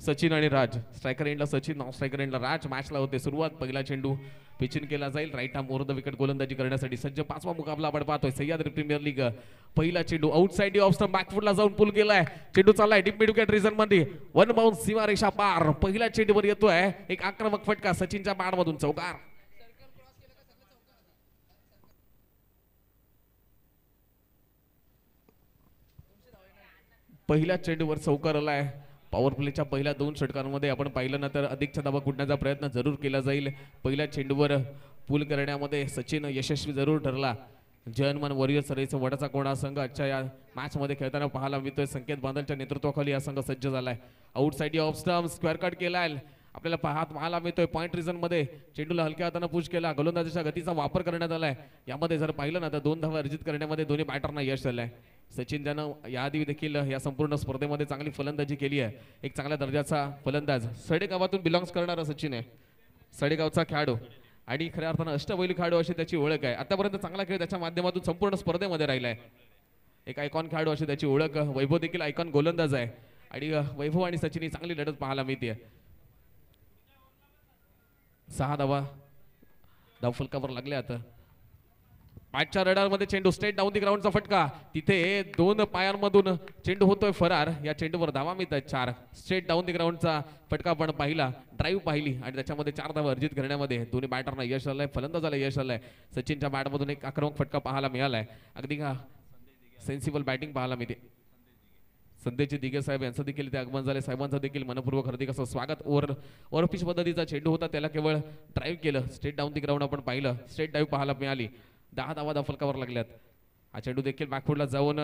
सचिन आणि राज. स्ट्रायकर एंडला Sachin, non striker एंडला राज. मॅचला होते सुरुवात. पहिला चेंडू पिचिंग केला जाईल. Right arm over the wicket गोलंदाजी करण्यासाठी सज्ज. पाचवा मुकाबला आपण पाहतोय सह्याद्री प्रीमियर लीग. पहिला चेंडू आउटसाइड ऑफ स्टंप बॅकफुटला जाऊन पुल केलाय. चेंडू चाललाय डीप मिड विकेट रिजन मध्ये. वन बाउंस सीमारेषा पार. पहिल्या चेंडूवर येतोय एक आक्रमक फटका सचिनच्या बॅटमधून. चौकार. पहिल्या चेंडूवर चौकार आलाय. पॉवर प्लेच्या पहिल्या 2 षटकांमध्ये आपण पाहिलं ना तर अधिकचा धावा कुठण्याचा प्रयत्न जरूर केला जाईल. पहिल्या चेंडूवर पूल करण्यामध्ये सचिन यशस्वी जरूर ठरला. जर्मन वॉरियर्स रेस वडाचा कोणा संघ आजच्या या मॅच मध्ये खेळताना पाहायला मिळतोय. संकेत बांदलच्या नेतृत्वाखाली हा संघ सज्ज झालाय. Outside off stump square cut केलाय. आपल्याला पाहायला मिळतोय पॉइंट रिझन मध्ये चेंडूला हलक्या हाताने पुश केला. गोलंदाजीच्या गतीचा वापर करण्यात आलाय. यामध्ये जर पाहिलं ना तर 2 धावा अर्जित करण्यामध्ये दोन्ही बॅटरना यश आलंय. सचिन ज्यानं याआधी देखील या संपूर्ण स्पर्धेमध्ये चांगली फलंदाजी केली आहे. एक चांगल्या दर्जाचा फलंदाज. सडेगावातून बिलॉंग्स करणारा सचिन आहे. सडेगावचा खेळाडू आणि खऱ्या अर्थानं अष्टबैलू खेळाडू अशी त्याची ओळख आहे. आतापर्यंत चांगला खेळ त्याच्या माध्यमातून संपूर्ण स्पर्धेमध्ये राहिलाय. एक आयकॉन खेळाडू अशी त्याची ओळख. वैभव देखील आयकॉन गोलंदाज आहे आणि वैभव आणि सचिन ही चांगली लढत पाहायला मिळते. 6 धावा धावफलकावर लागल्या. आता आजच्या रडारमध्ये चेंडू स्ट्रेट डाऊन दी ग्राउंडचा फटका. तिथे 2 पायांमधून चेंडू होतोय फरार. या चेंडूवर धावा मिळतात 4. स्ट्रेट डाऊन दी ग्राउंडचा फटका आपण पाहिला. ड्राईव्ह पाहिली आणि त्याच्यामध्ये 4 धावा अर्जित करण्यामध्ये दोन्ही बॅटरना यश आलंय. फलंदाजाला यश आलंय. सचिनच्या बॅटमधून एक आक्रमक फटका पाहायला मिळालाय. अगदी सेन्सिबल बॅटिंग पाहायला मिळते. संदेशजी दिगे साहेब यांचं देखील ते आगमन झाले. साहेबांचं देखील मनपूर्वक हार्दिक असं स्वागत. ओव्हरपिच पद्धतीचा चेंडू होता. त्याला केवळ ड्राईव्ह केलं. स्ट्रेट डाऊन दी ग्राउंड आपण पाहिलं. स्ट्रेट ड्राईव्ह पाहायला मिळाली. 10 धावा धावफलकावर लागल्यात. हा चेंडू देखील बॅकफुटला जाऊन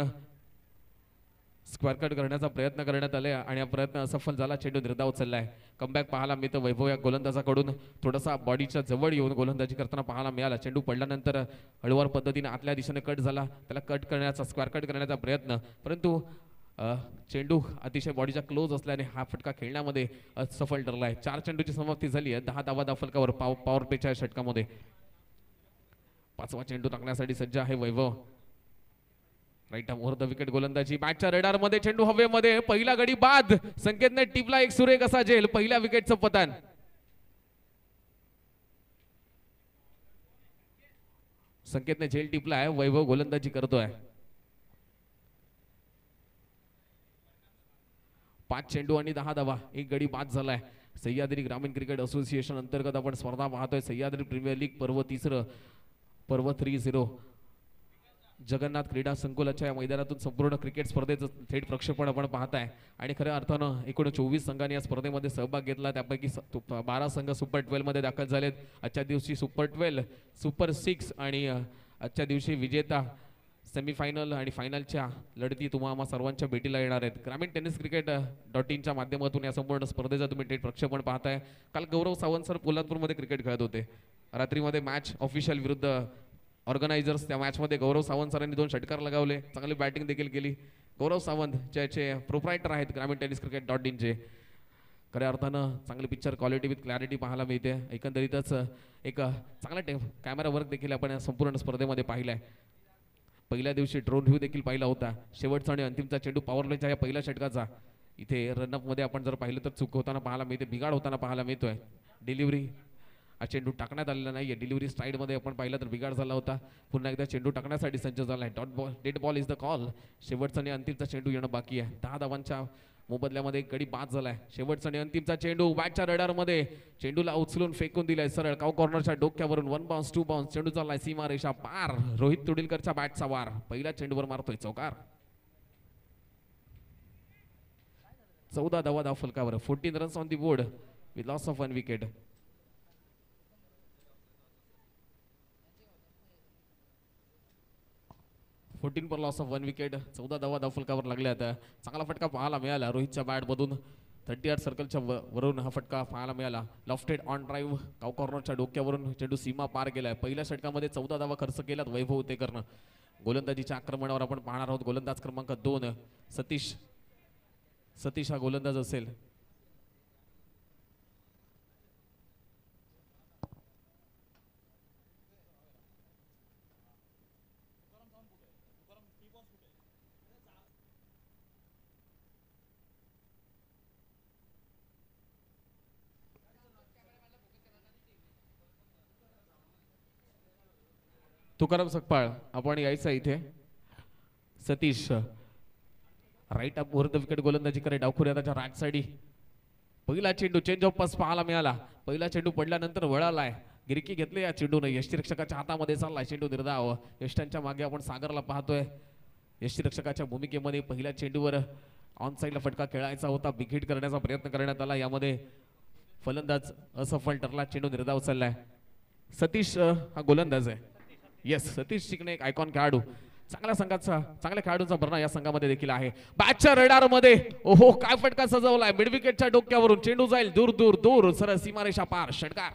स्क्वेअर कट करण्याचा प्रयत्न करण्यात आले आणि हा प्रयत्न असफल झाला. चेंडू निर्धाव चाललाय. कमबॅक पाहायला मिळतं. वैभव या गोलंदाजाकडून थोडासा बॉडीच्या जवळ येऊन गोलंदाजी करताना पाहायला मिळाला. चेंडू पडल्यानंतर हळूवार पद्धतीने आतल्या दिशेने कट झाला. त्याला कट करण्याचा स्क्वेअर कट करण्याचा प्रयत्न, परंतु चेंडू अतिशय बॉडीच्या क्लोज असल्याने हा फटका खेळण्यामध्ये असफल ठरलाय. 4 चेंडूची समाप्ती झाली आहे. 10 धावा धावफलकावर पॉवर प्लेच्या षटकामध्ये. 5वा चेंडू टाकण्यासाठी सज्ज आहे Vaibhav. Right arm over the wicket गोलंदाजी. बॅटच्या रेडार मध्ये चेंडू हवेमध्ये. पहिला गडी बाद. संकेतने टिपला एक सुरेख असा झेल. पहिल्या विकेटचं पतन. संकेतने झेल टिपलाय. वैभव गोलंदाजी करतोय. 5 चेंडू आणि 10 धावा. एक गडी बाद झालाय. सह्याद्री ग्रामीण क्रिकेट असोसिएशन अंतर्गत आपण स्पर्धा पाहतोय. सह्याद्री प्रीमियर लीग पर्व 3-0 जगन्नाथ क्रीडा संकुलाच्या या मैदानातून संपूर्ण क्रिकेट स्पर्धेचं थेट प्रक्षेपण आपण पाहताय. आणि खऱ्या अर्थानं एकूण 24 संघांनी या स्पर्धेमध्ये सहभाग घेतला. त्यापैकी 12 संघ सुपर 12 मध्ये दाखल झालेत. आजच्या दिवशी सुपर 12, सुपर 6 आणि आजच्या दिवशी विजेता सेमीफायनल आणि फायनलच्या लढती तुम्हाला सर्वांच्या भेटीला येणार आहेत. ग्रामीण टेनिस क्रिकेट .inच्या माध्यमातून या संपूर्ण स्पर्धेचा तुम्ही थेट प्रक्षेपण पाहताय. काल गौरव सावंत सर कोल्हापूरमध्ये क्रिकेट खेळत होते. रात्रीमध्ये मॅच ऑफिशियल विरुद्ध ऑर्गनायझर्स. त्या मॅचमध्ये गौरव सावंत सरांनी 2 षटकार लगावले. चांगली बॅटिंग देखील केली. गौरव सावंत ज्याचे प्रोप्रायटर आहेत ग्रामीण टेनिस क्रिकेट .inचे. खऱ्या अर्थानं चांगली पिक्चर क्वालिटी विथ क्लॅरिटी पाहायला मिळते. एकंदरीतच एक चांगला कॅमेरा वर्क देखील आपण संपूर्ण स्पर्धेमध्ये पाहिलाय. पहिल्या दिवशी ड्रोन व्ह्यू देखील पाहिला होता. शेवटचा आणि अंतिमचा चेंडू पॉवर प्लेच्या या पहिल्या षटकाचा. इथे रनअप मध्ये आपण जर पाहिलं तर चूक होताना पाहायला मिळते. बिघाड होताना पाहायला मिळतोय. डिलिव्हरी हा चेंडू टाकण्यात आलेला नाहीये. डिलिव्हरी साइड मध्ये आपण पाहिलं तर बिघाड झाला होता. पुन्हा एकदा चेंडू टाकण्यासाठी सज्ज झालाय. Dead ball is the call. शेवटचा आणि अंतिमचा चेंडू येणं बाकी आहे. 10 धावांच्या मोबदल्यामध्ये एक गडी बाद झालाय. शेवटचा आणि अंतिमचा चेंडू बॅटच्या रडार मध्ये. चेंडूला उचलून फेकून दिलाय सरळ काव कॉर्नरच्या डोक्यावरून. 1 बाउन्स 2 बाउन्स. चेंडू चाललाय सीमारेषा पार. रोहित तुडीलकरच्या बॅटचा वार. पहिल्या चेंडूवर मारतोय चौकार. 14 धावा धावफलकावर. 14 runs on the board with loss of 1 wicket. 14 per loss of 1 wicket. 14 धावा धावफलकावर लागल्या. आता चांगला फटका पाहायला मिळाला रोहितच्या बॅट मधून. 38 सर्कलच्या वरून हा फटका पाहायला मिळाला. लॉफ्टेड ऑन ड्राईव्ह काव कॉर्नरच्या डोक्यावरून चेंडू सीमा पार गेलाय. पहिल्या षटकामध्ये 14 धावा खर्च केल्यात वैभव उतेकरनं. गोलंदाजीच्या आक्रमणावर आपण पाहणार आहोत. गोलंदाज क्रमांक 2 सतीश हा गोलंदाज असेल. तुकाराम सकपाळ आपण यायचं इथे. Satish right up over the wicket गोलंदाजी करे डावखुऱ्याच्या राईट साइडी. पहिला चेंडू चेंज ऑफ पास पाहायला मिळाला. पहिला चेंडू पडल्यानंतर वळालाय. गिरकी घेतले या चेंडूने. यष्टीरक्षकाच्या हातामध्ये चाललाय चेंडू निर्धाव. यष्टांच्या मागे आपण सागरला पाहतोय. यष्टीरक्षकाच्या भूमिकेमध्ये पहिल्या चेंडूवर ऑन साईडला फटका खेळायचा होता. बिग करण्याचा प्रयत्न करण्यात आला. यामध्ये फलंदाज असफल ठरला. चेंडू निर्धाव चाललाय. सतीश हा गोलंदाज आहे. येस, सतीश चिकणे एक आयकॉन खेळाडू. चांगल्या संघाचा चांगल्या खेळाडूंचा भरणा या संघामध्ये देखील आहे. बॅटच्या रडार मध्ये ओहो काय फटका सजवलाय. मिड विकेटच्या डोक्यावरून चेंडू जाईल दूर दूर दूर सरळ सीमारेषा पार. षटकार.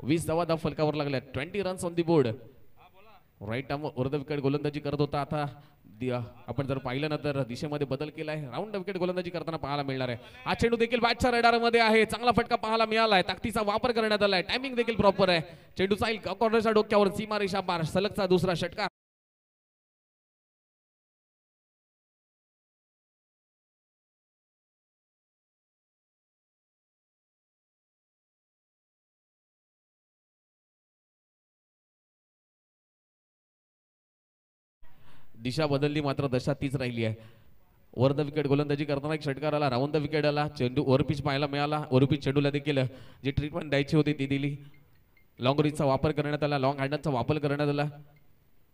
वीस धावा धाव फलकावर लागल्या. 20 runs on the board. Right arm over the wicket गोलंदाजी करत होता. आता आपण जर पाहिलं ना तर दिशेमध्ये बदल केलाय. राऊंड द विकेट गोलंदाजी करताना पाहायला मिळणार आहे. हा चेंडू देखील बॅटच्या रडार मध्ये आहे. चांगला फटका पाहायला मिळालाय. ताकदीचा वापर करण्यात आलाय. टायमिंग देखील प्रॉपर आहे. चेंडू जाईल कॉर्नरच्या डोक्यावर सीमारेषा पार. सलगचा दुसरा षटकार. दिशा बदलली मात्र दशा तीच राहिली आहे. वर द विकेट गोलंदाजी करताना एक षटकार आला. राऊंड द विकेट आला. चेंडू ओव्हरपिच पाहायला मिळाला. ओव्हरपिच चेंडूला देखील जी ट्रीटमेंट द्यायची होती ती दिली. लॉंग रिचचा वापर करण्यात आला. लॉंग हँडचा वापर करण्यात आला.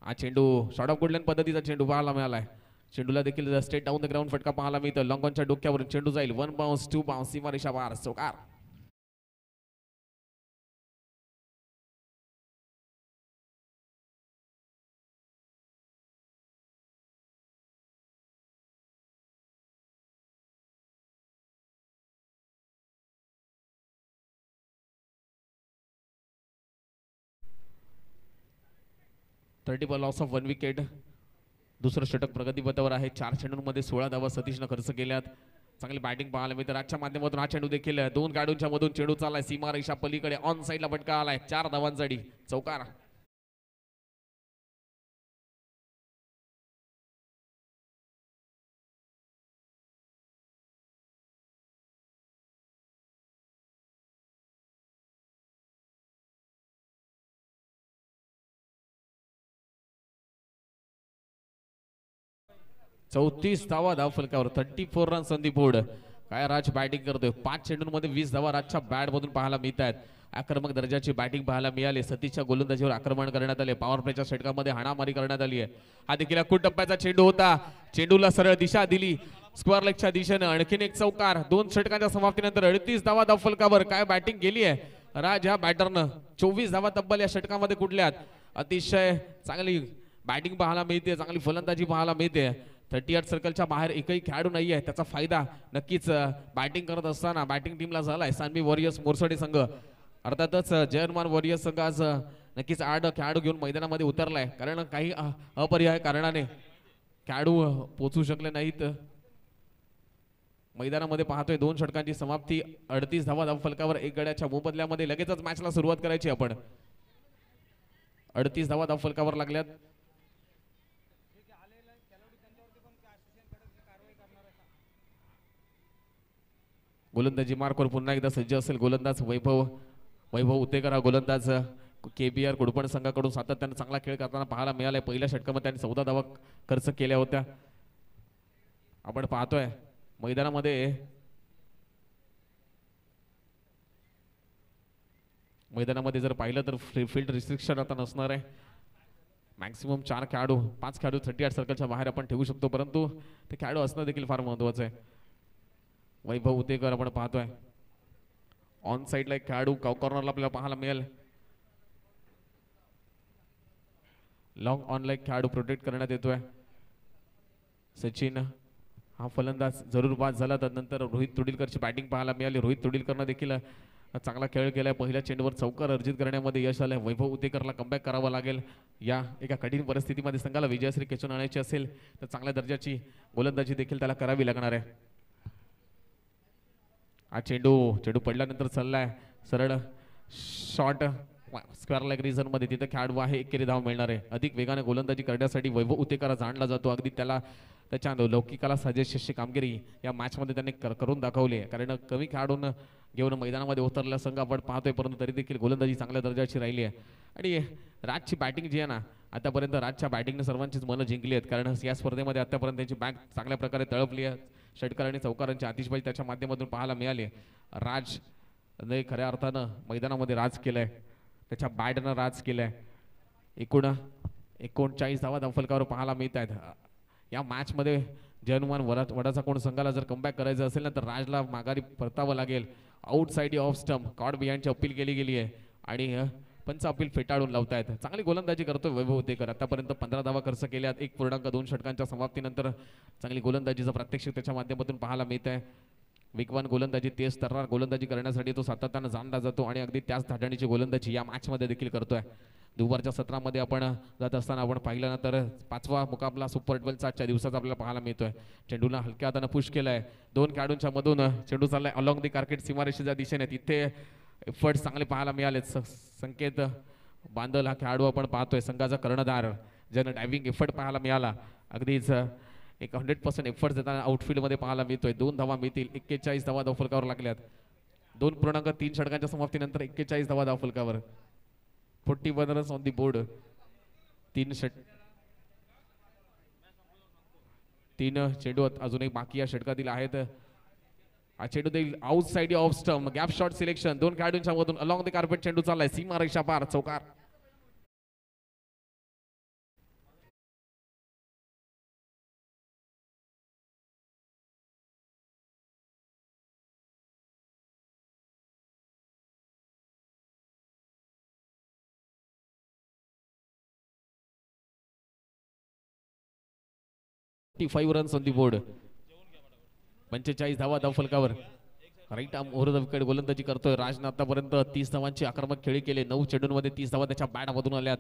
हा चेंडू शॉर्ट ऑफ गुडलँड पद्धतीचा चेंडू पाहायला मिळालाय. चेंडूला देखील स्ट्रेट डाऊन द ग्राउंड फटका पाहायला मिळतो. लॉंग ऑनच्या डोक्यावरून चेंडू जाईल. 1 बाउन्स 2 बाउन्स सीमारेषा पार. चौकार. Thirty ball loss of 1 wicket. दुसरं षटक प्रगतीपथावर आहे. 4 चेंडूंमध्ये 16 धावा सतीशनं खर्च केल्यात. चांगली बॅटिंग पाहायला मिळते. राजच्या माध्यमातून हा चेंडू देखील 2 गाडूंच्या मधून चेंडू चाललाय. सीमारेषा पलीकडे ऑन साईडला फटका आलाय. 4 धावांसाठी चौकार. चौतीस धावा धाव फलकावर. 34 रन्स ऑन दी बोर्ड. काय राज बॅटिंग करतोय. 5 चेंडूंमध्ये 20 धावा राजच्या बॅट मधून पाहायला मिळत आहेत. आक्रमक दर्जाची बॅटिंग पाहायला मिळाली. सतीशच्या गोलंदाजीवर आक्रमण करण्यात आले. पॉवर प्लेच्या षटकामध्ये हाणामारी करण्यात आली आहे. हा देखील टप्प्याचा चेंडू होता. चेंडूला सरळ दिशा दिली स्क्वेअर लेगच्या दिशेने. आणखीन एक चौकार. 2 षटकांच्या समाप्तीनंतर 38 धावा धाव फलकावर. काय बॅटिंग केली आहे राज ह्या बॅटरनं. 24 धावा तब्बल या षटकामध्ये कुठल्यात. अतिशय चांगली बॅटिंग पाहायला मिळते. चांगली फलंदाजी पाहायला मिळते. 38 सर्कलच्या बाहेर एकही खेळाडू नाही आहे. त्याचा फायदा नक्कीच बॅटिंग करत असताना बॅटिंग टीमला झालाय. सानवी वॉरियर्स मोरसोडे संघ अर्थातच जयनमान वॉरियर्स संघ आज नक्कीच 8 खेळाडू घेऊन मैदानामध्ये उतरलाय. कारण काही अपरिहार्य कारणाने खेळाडू पोहोचू शकले नाहीत. मैदानामध्ये पाहतोय 2 षटकांची समाप्ती. 38 धावा धाव फलकावर. 1 गड्याच्या मोबदल्यामध्ये लगेचच मॅचला सुरुवात करायची आपण. 38 धावा धाव फलकावर लागल्यात. गोलंदाजी मार्कवर पुन्हा एकदा सज्ज असेल गोलंदाज वैभव उतेकर. हा गोलंदाज KBR कुडपण संघाकडून सातत्याने चांगला खेळ करताना पाहायला मिळालाय. पहिल्या षटकामध्ये त्यांनी 14 धावा खर्च केल्या होत्या. आपण पाहतोय मैदानामध्ये जर पाहिलं तर फील्ड रिस्ट्रिक्शन आता नसणार आहे. मॅक्सिमम 4 खेळाडू 5 खेळाडू 38 सर्कलच्या बाहेर आपण ठेवू शकतो. परंतु ते खेळाडू असणं देखील फार महत्वाचं आहे. वैभव उतेकर आपण पाहतोय. ऑन साइडला एक खेळाडू कॉर्नरला आपल्याला पाहायला मिळेल. लॉंग ऑनला एक खेळाडू प्रोटेक्ट करण्यात येतोय. सचिन हा फलंदाज जरूर बाद झाला. त्यानंतर रोहित तुडीलकरची बॅटिंग पाहायला मिळाली. रोहित तुडीलकरनं देखील चांगला खेळ केलाय. पहिल्या चेंडूवर चौकार अर्जित करण्यामध्ये यश आलंय. वैभव उतेकरला कमबॅक करावा लागेल. या एका कठीण परिस्थितीमध्ये संघाला विजयश्री खेचून आणायची असेल तर चांगल्या दर्जाची गोलंदाजी देखील त्याला करावी लागणार आहे. हा चेंडू पडल्यानंतर चाललाय सरळ शॉट स्क्वेअर लेग रिझन मध्ये तिथे खेळाडू आहे, एकेरी धाव मिळणार आहे. अधिक वेगाने गोलंदाजी करण्यासाठी वैभव उतेकर जाणला जातो. अगदी त्याला त्याच्या लौकिकाला साजेशी कामगिरी या मॅच मध्ये त्यांनी करून दाखवली आहे. कारण कमी खेळाडूंना घेऊन मैदानामध्ये उतरलेला संघ आपण पाहतोय, परंतु तरी देखील गोलंदाजी चांगल्या दर्जाची राहिली आहे. आणि राजची बॅटिंग जी आहे ना, आतापर्यंत राजच्या बॅटिंगने सर्वांचीच मनं जिंकली आहेत. कारण या स्पर्धेमध्ये आतापर्यंत त्यांची बॅट चांगल्या प्रकारे तळपली आहे. षटकार आणि चौकारांची आतिषबाजी त्याच्या माध्यमातून पाहायला मिळाली. राज ने खऱ्या अर्थानं मैदानामध्ये राज केलंय, त्याच्या बॅटनं राज केलंय. 39 धावा धावफलकावर पाहायला मिळत आहेत. या मॅच मध्ये जयनुमान वडाचा कोण संघाला जर कमबॅक करायचं असेल ना, तर राजला माघारी परतावं लागेल. आउटसाइड ऑफ स्टंप कॉड बिहाइंडची अपील केली गेली आहे आणि पंच अपील फेटाळून लावतायत. चांगली गोलंदाजी करतोय वैभव उतेकर. आतापर्यंत 15 धावा खर्च केल्यात. 1.2 षटकांच्या समाप्तीनंतर चांगली गोलंदाजीचं प्रात्यक्षिक त्याच्या माध्यमातून पाहायला मिळत आहे. वेगवान गोलंदाजी, तेज तर्रार गोलंदाजी करण्यासाठी तो सातत्यानं जाणला जातो आणि अगदी त्याच धाटणीची गोलंदाजी या मॅच मध्ये देखील करतोय. दुपारच्या सत्रामध्ये आपण जात असताना आपण पाहिलं ना, तर 5वा मुकाबला सुपर 12चा आजच्या दिवसाचा आपल्याला पाहायला मिळतोय. चेंडूला हलक्या हातानं पुश केलाय. 2 खेळाडूंच्या मधून चेंडू चाललाय अलॉंग दी कार्केट सीमारेषेच्या दिशेने. तिथे एफर्ट्स चांगले पाहायला मिळाले. संकेत बांदल हा खेळाडू आपण पाहतोय, संघाचा कर्णधार, ज्यानं डायव्हिंग एफर्ट पाहायला मिळाला. अगदीच एक 100% एफर्ट्स देताना आउटफील्ड मध्ये पाहायला मिळतोय. 2 धावा मिळतील. 41 धावा धावफलकावर लागल्यात. 2.3 षटकांच्या समाप्तीनंतर 41 धावा धावफलकावर. 41 रन्स ऑन दी बोर्ड. 3 चेंडू अजूनही बाकी या षटकातील आहेत. हा चेंडू देईल outside off stump, gap shot selection. 2 खेळाडूंच्या मधून अलॉंग द कार्पेट चेंडू चाललाय, सीमा रेषा पार, चौकार. Runs on the board. 45 धावा धावफलकावर. Right arm over the wicket गोलंदाजी करतोय. राजनं आतापर्यंत 30 धावांची आक्रमक खेळी केली. 9 चेंडूंमध्ये 30 धावा त्याच्या बॅटमधून आल्यात.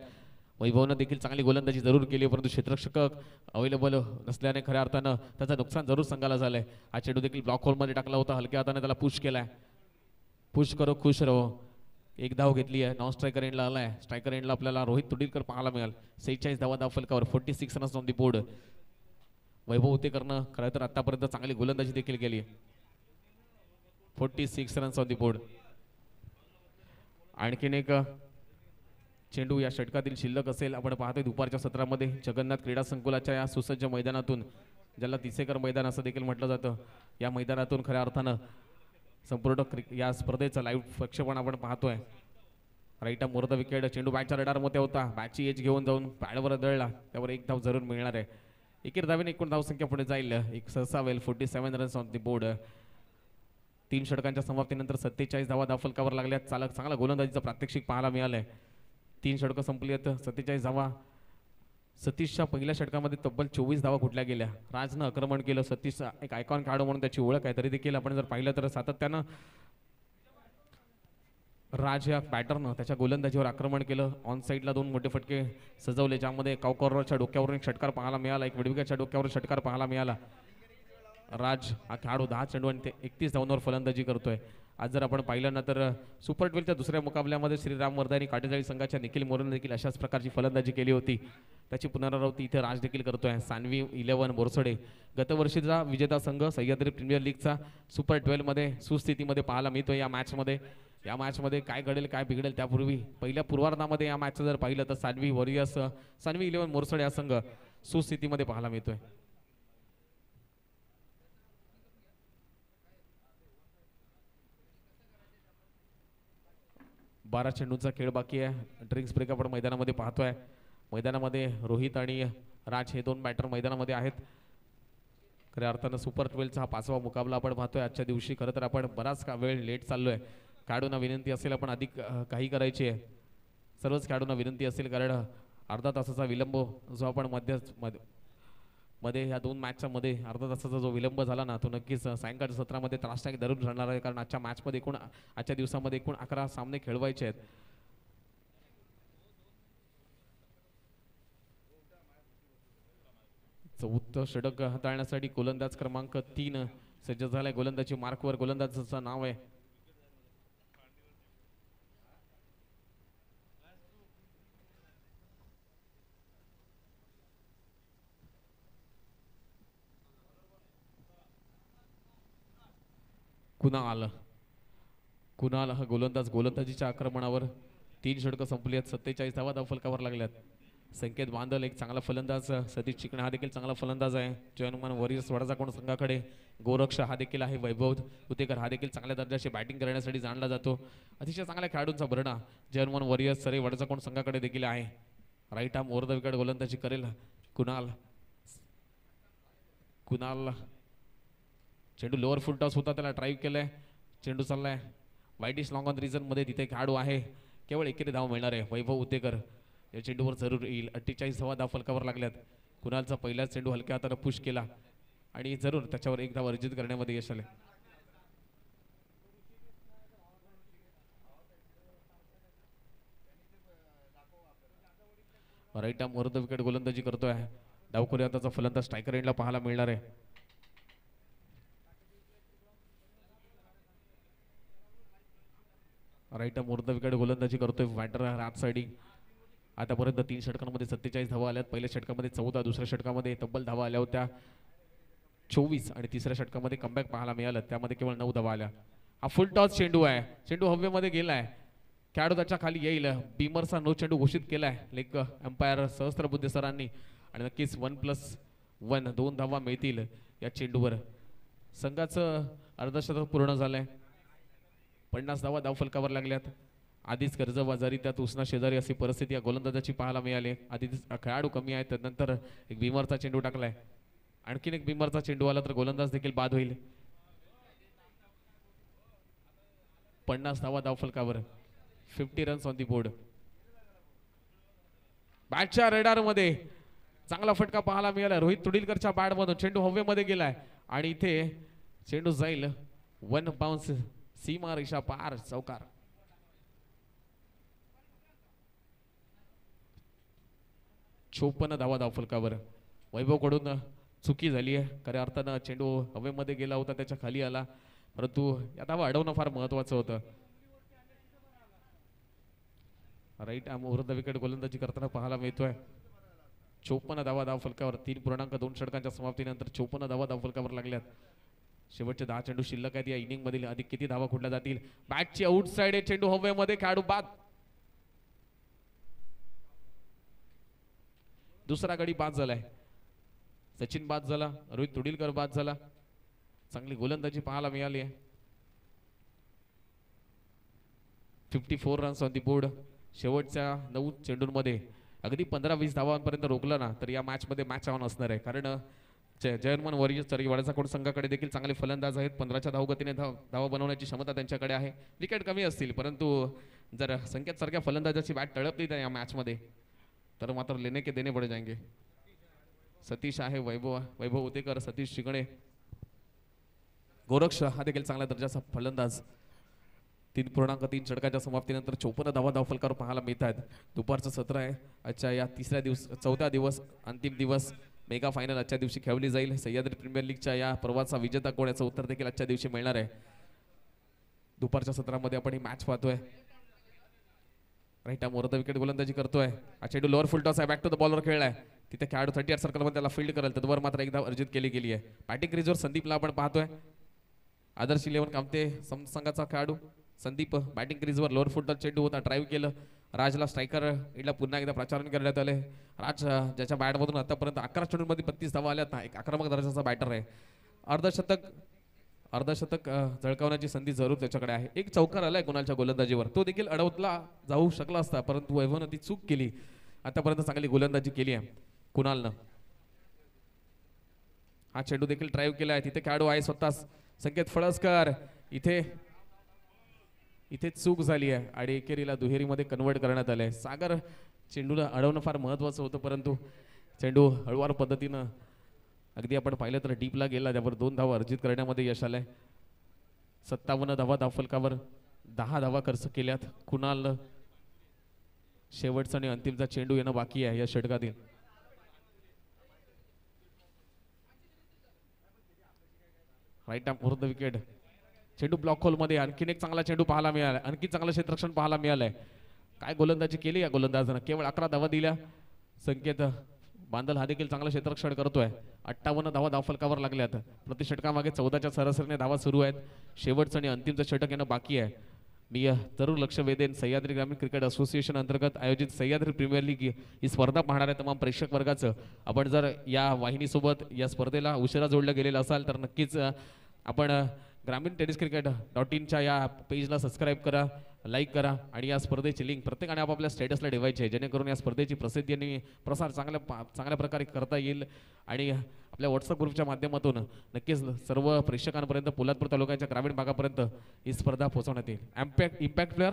वैभवनं देखील चांगली गोलंदाजी जरूर केली, परंतु क्षेत्ररक्षक अवेलेबल नसल्याने खऱ्या अर्थानं त्याचं नुकसान जरूर संघाला झालंय. हा चेंडू देखील ब्लॉक होलमध्ये टाकला होता. हलक्या हाताने त्याला पुश केलाय. पुश करो खुश रहो. 1 धाव घेतली आहे. नॉन स्ट्रायकर एंडला आलाय. स्ट्रायकर एंडला आपल्याला रोहित तुडीरकर पाहायला मिळाल. 46 धावा धावफलकावर. 46 रन्स ऑन दी बोर्ड. वैभव उतेकरनं खरं तर आतापर्यंत चांगली गोलंदाजी देखील केली. 46 रन्स ऑन दी बोर्ड. आणखीन एक चेंडू या षटकातील शिल्लक असेल. आपण पाहतोय दुपारच्या सत्रामध्ये जगन्नाथ क्रीडा संकुलाच्या या सुसज्ज मैदानातून, ज्याला तिसेकर मैदान असं देखील म्हटलं जातं, या मैदानातून खऱ्या अर्थानं संपूर्ण या स्पर्धेचं लाईव्ह प्रक्षेपण आपण पाहतोय. Right arm over the wicket. चेंडू बॅटच्या रडारमध्ये होता. बॅटची एज घेऊन जाऊन पॅडवर दळला. त्यावर 1 धाव जरूर मिळणार आहे. एकेर धावेने एकूण धावसंख्या पुढे जाईल. एक सरसावेल. 47 रन्स ऑन दी बोर्ड. 3 षटकांच्या समाप्तीनंतर 47 धावा धावफलकावर लागल्यात. चांगला गोलंदाजीचा प्रात्यक्षिक पाहायला मिळालंय. 3 षटकं संपली आहेत. 47 धावा. सतीशच्या पहिल्या षटकामध्ये तब्बल 24 धावा कुठल्या गेल्या. राजनं आक्रमण केलं. सतीश एक आयकॉन खेळाडू म्हणून त्याची ओळख आहे, तरी देखील आपण जर पाहिलं तर सातत्यानं राज या बॅटरनं त्याच्या गोलंदाजीवर आक्रमण केलं. ऑन साईडला 2 मोठे फटके सजवले, ज्यामध्ये काउकॉर्नरच्या डोक्यावरून एक षटकार पाहायला मिळाला. एक विडविकेटच्या डोक्यावर षटकार पाहायला मिळाला. राज हा खेळाडू 10 चेंडू आणि 31 धावांवर फलंदाजी करतोय. आज जर आपण पाहिलं ना, तर सुपर 12च्या दुसऱ्या मुकाबल्यामध्ये श्रीराम वर्धानी काटेजाळी संघाच्या निखिल मोरेने देखील अशाच प्रकारची फलंदाजी केली होती. त्याची पुनरावृत्ती इथे राज देखील करतोय. सानवी 11 बोरसडे गतवर्षीचा विजेता संघ सह्याद्री प्रीमियर लीगचा सुपर 12 मध्ये सुस्थितीमध्ये पाहायला मिळतोय. या मॅचमध्ये काय घडेल काय बिघडेल त्यापूर्वी पहिल्या पूर्वार्धामध्ये या मॅचचं जर पाहिलं तर सानवी 11 मोरसडे हा संघ सुस्थितीमध्ये पाहायला मिळतोय. बारा चेंडूंचा खेळ बाकी आहे. ड्रिंक्स ब्रेक आपण मैदानामध्ये पाहतोय. मैदानामध्ये रोहित आणि राज हे 2 बॅटर मैदानामध्ये आहेत. खऱ्या अर्थानं सुपर 12चा हा 5वा मुकाबला आपण पाहतोय आजच्या दिवशी. खरं तर आपण बराच वेळ लेट चाललोय. खेळाडूंना विनंती असेल आपण अधिक काही करायची आहे. सर्वच खेळाडूंना विनंती असेल, कारण अर्धा तासाचा विलंब जो आपण मध्ये ह्या 2 मॅचच्या मध्ये अर्धा तासाचा जो विलंब झाला ना, तो नक्कीच सायंकाळच्या सत्रामध्ये त्रासदायक धरून राहणार आहे. कारण आजच्या दिवसामध्ये एकूण 11 सामने खेळवायचे आहेत. चौथं षटक हाताळण्यासाठी गोलंदाज क्रमांक 3 सज्ज झालाय. गोलंदाजी मार्कवर. गोलंदाजाचं नाव आहे कुणाल कुणाल हा गोलंदाज गोलंदाजीच्या आक्रमणावर 3 षटकं संपली आहेत. 47 धावा धावफलकावर लागल्यात. संकेत बांदल एक चांगला फलंदाज, सतीश चिकणे हा देखील चांगला फलंदाज आहे. जयनुमान वॉरियर्स वडाचा कोण संघाकडे गोरक्ष हा देखील आहे. वैभव उतेकर हा देखील चांगल्या दर्जाची बॅटिंग करण्यासाठी जाणला जातो. अतिशय चांगल्या खेळाडूंचा भरणा जयनुमान वॉरियर्स सरी वडाचा कोण संघाकडे देखील आहे. Right arm over the wicket गोलंदाजी करेल कुणाल. कुणाल चेंडू लोअर फुल टॉस होता, त्याला ड्राईव्ह केलंय. चेंडू चाललाय वाईटिश लॉंग ऑन रिझन मध्ये. तिथे खेळाडू आहे, केवळ एकेरी धाव मिळणार आहे. वैभव उतेकर या चेंडूवर जरूर येईल. 48 धावा धावफलकावर लागल्यात. कुणालचा पहिलाच चेंडू हलक्या हाताने पुश केला आणि जरूर त्याच्यावर एक धाव अर्जित करण्यामध्ये यश आले. Right arm over the wicket गोलंदाजी करतोय. डावखोरी हाताचा फलंदाज स्ट्रायकर एंडला पाहायला मिळणार आहे. Right arm over the wicket गोलंदाजी करतोय वॅटर रात साइडिंग. आतापर्यंत 3 षटकांमध्ये 47 धावा आल्यात. पहिल्या षटकामध्ये 14, दुसऱ्या षटकामध्ये तब्बल धावा आल्या होत्या 24 आणि तिसऱ्या षटकामध्ये कमबॅक पाहायला मिळालं, त्यामध्ये केवळ 9 धावा आल्या. हा फुल टॉस चेंडू आहे. चेंडू हवेमध्ये गेलाय, खेळाडू त्याच्या खाली येईल. बीमरचा नो चेंडू घोषित केलाय लेग अंपायर सहस्त्रबुद्धे सरांनी आणि नक्कीच 1+1 2 धावा मिळतील या चेंडूवर. संघाचं अर्धशतक पूर्ण झालंय. 50 धावा धावफलकावर लागल्यात. आधीच कर्जबाजारी त्यात उसना शेजारी अशी परिस्थिती या गोलंदाजाची पाहायला मिळाली. आधीच खेळाडू कमी आहेत, त्यानंतर एक बीमरचा चेंडू टाकलाय. आणखीन एक बीमरचा चेंडू आला तर गोलंदाज देखील बाद होईल. 50 धावा धावफलकावर, 50 रन्स ऑन दी बोर्ड. बॅटच्या रेडार मध्ये चांगला फटका पाहायला मिळाला. रोहित तुडीलकरच्या बॅट मधून चेंडू हवेमध्ये गेलाय आणि इथे चेंडू जाईल 1 बाउन्स, सीमा रेषा पार, चौकार. चोपन्न धावा धावफलकावर. वैभव कडून चुकी झाली आहे. खऱ्या अर्थानं चेंडू हवेमध्ये गेला होता, त्याच्या खाली आला, परंतु या धावा अडवणं फार महत्वाचं होतं. Right arm over the wicket गोलंदाजी करताना पाहायला मिळतोय. 54 धावा धावफलकावर. 3.2 षटकांच्या समाप्तीनंतर 54 धावा धावफलकावर लागल्यात. शेवटचे 10 चेंडू शिल्लक आहेत. या इनिंग मधील अधिक किती धावा कुठल्या जातील. बॅटची आउट साइड आहे, चेंडू हवेमध्ये, खेळाडू बाद. दुसरा गडी बाद झालाय. सचिन बाद झाला, रोहित तुडीलकर बाद झाला. चांगली गोलंदाजी पाहायला मिळाली आहे. 54 रन्स ऑन दी बोर्ड. शेवटच्या 9 चेंडूंमध्ये अगदी 15-20 धावांपर्यंत रोखलं ना तर या मॅच मध्ये मॅच ऑन असणार आहे. कारण जयनुमान वॉरियर्स वाड्याचा कोण संघाकडे देखील चांगले फलंदाज आहेत. 15च्या धावगतीने धावा बनवण्याची क्षमता त्यांच्याकडे आहे. विकेट कमी असतील, परंतु जर संकेत सारख्या फलंदाजाची बॅट तळपली तर या मॅच मध्ये तर मात्र लेने के देने पड़ जाएंगे. सतीश आहे, वैभव उतेकर, सतीश चिकणे, गोरक्ष हा देखील चांगल्या दर्जाचा फलंदाज. 3.3 षटकाच्या समाप्तीनंतर 54 धावा धावफलकावर पाहायला मिळत आहेत. दुपारचं सत्र आहे. आजच्या या चौथ्या दिवस अंतिम दिवस मेगा फायनल आजच्या दिवशी खेळवली जाईल. सह्याद्री प्रीमियर लीगच्या या पर्वाचा विजेता कोण याचं उत्तर देखील आजच्या दिवशी मिळणार आहे. दुपारच्या सत्रामध्ये आपण ही मॅच पाहतोय. Right arm over the wicket गोलंदाजी करतोय. हा चेंडू लोअर फुल टॉस आहे, बॅक टू द बॉलवर खेळलाय. तिथे खेळाडू 38 सर्कल मध्ये त्याला फील्ड करेल, तद्वर मात्र एकदा अर्जित केली गेली आहे. बॅटिंग क्रीजवर संदीपला आपण पाहतोय. आदर्श 11 कामते संघाचा खेळाडू संदीप बॅटिंग क्रीजवर लोअर फुल टॉस चेंडू होता, ड्राईव्ह केलं. राजला स्ट्रायकर इडला पुन्हा एकदा प्रचारण करण्यात आले. राज ज्याच्या बॅटमधून आतापर्यंत 11 चेंडूंमध्ये 32 धावा आल्यात, एक आक्रमक दर्जाचा बॅटर आहे. अर्धशतक झळकावण्याची संधी जरूर त्याच्याकडे आहे. एक चौकार आलाय कुणालच्या गोलंदाजीवर, तो देखील अडवला जाऊ शकला असता, परंतु वैभवनं ती चूक केली. आतापर्यंत चांगली गोलंदाजी केली आहे कुणालनं. हा चेंडू देखील ड्राईव्ह केलाय. तिथे खेळाडू आहे स्वतः संकेत फळसकर. इथे चूक झाली आहे आणि एकेरीला दुहेरीमध्ये कन्वर्ट करण्यात आलंय. सागर चेंडूला अडवणं फार महत्वाचं होतं, परंतु चेंडू हळूवार पद्धतीनं अगदी आपण पाहिलं तर डीपला गेला, त्यावर 2 धावा अर्जित करण्यामध्ये यश आलंय. 57 धावा धावफलकावर 10 धावा खर्च केल्यात. कुणाल शेवटचा आणि अंतिमचा चेंडू येणं बाकी आहे या षटकातील. Right arm over the wicket. चेंडू ब्लॉक होल मध्ये. आणखीन एक चांगला चेंडू पाहायला मिळाला, आणखी चांगलं क्षेत्ररक्षण पाहायला मिळालंय. काय गोलंदाजी केली या गोलंदाजानं. केवळ 11 धावा दिल्या. संकेत बांदल हा देखील चांगला क्षेत्ररक्षण करतोय. 58 धावा धावफलकावर लागल्यात. प्रति षटकामागे 14च्या सरासरीने धावा सुरू आहेत. शेवटचं आणि अंतिमचं षटक येणं बाकी आहे. मी जरूर लक्ष वेधेन सह्याद्री ग्रामीण क्रिकेट असोसिएशन अंतर्गत आयोजित सह्याद्री प्रीमियर लीग ही स्पर्धा पाहणाऱ्या तमाम प्रेक्षक वर्गाचं आपण जर या वाहिनीसोबत या स्पर्धेला उशिरा जोडलं गेलेलं असाल तर नक्कीच आपण ग्रामीण टेनिस क्रिकेट .inच्या या पेजला सबस्क्राईब करा, लाईक करा आणि या स्पर्धेची लिंक प्रत्येकाने आपापल्या स्टेटसला ठेवायची आहे, जेणेकरून या स्पर्धेची प्रसिद्धी आणि प्रसार चांगल्या प्रकारे करता येईल आणि आपल्या व्हॉट्सअप ग्रुपच्या माध्यमातून नक्कीच सर्व प्रेक्षकांपर्यंत पोलादपूर तालुक्याच्या ग्रामीण भागापर्यंत ही स्पर्धा पोहोचवण्यात येईल. इम्पॅक्ट प्लेअर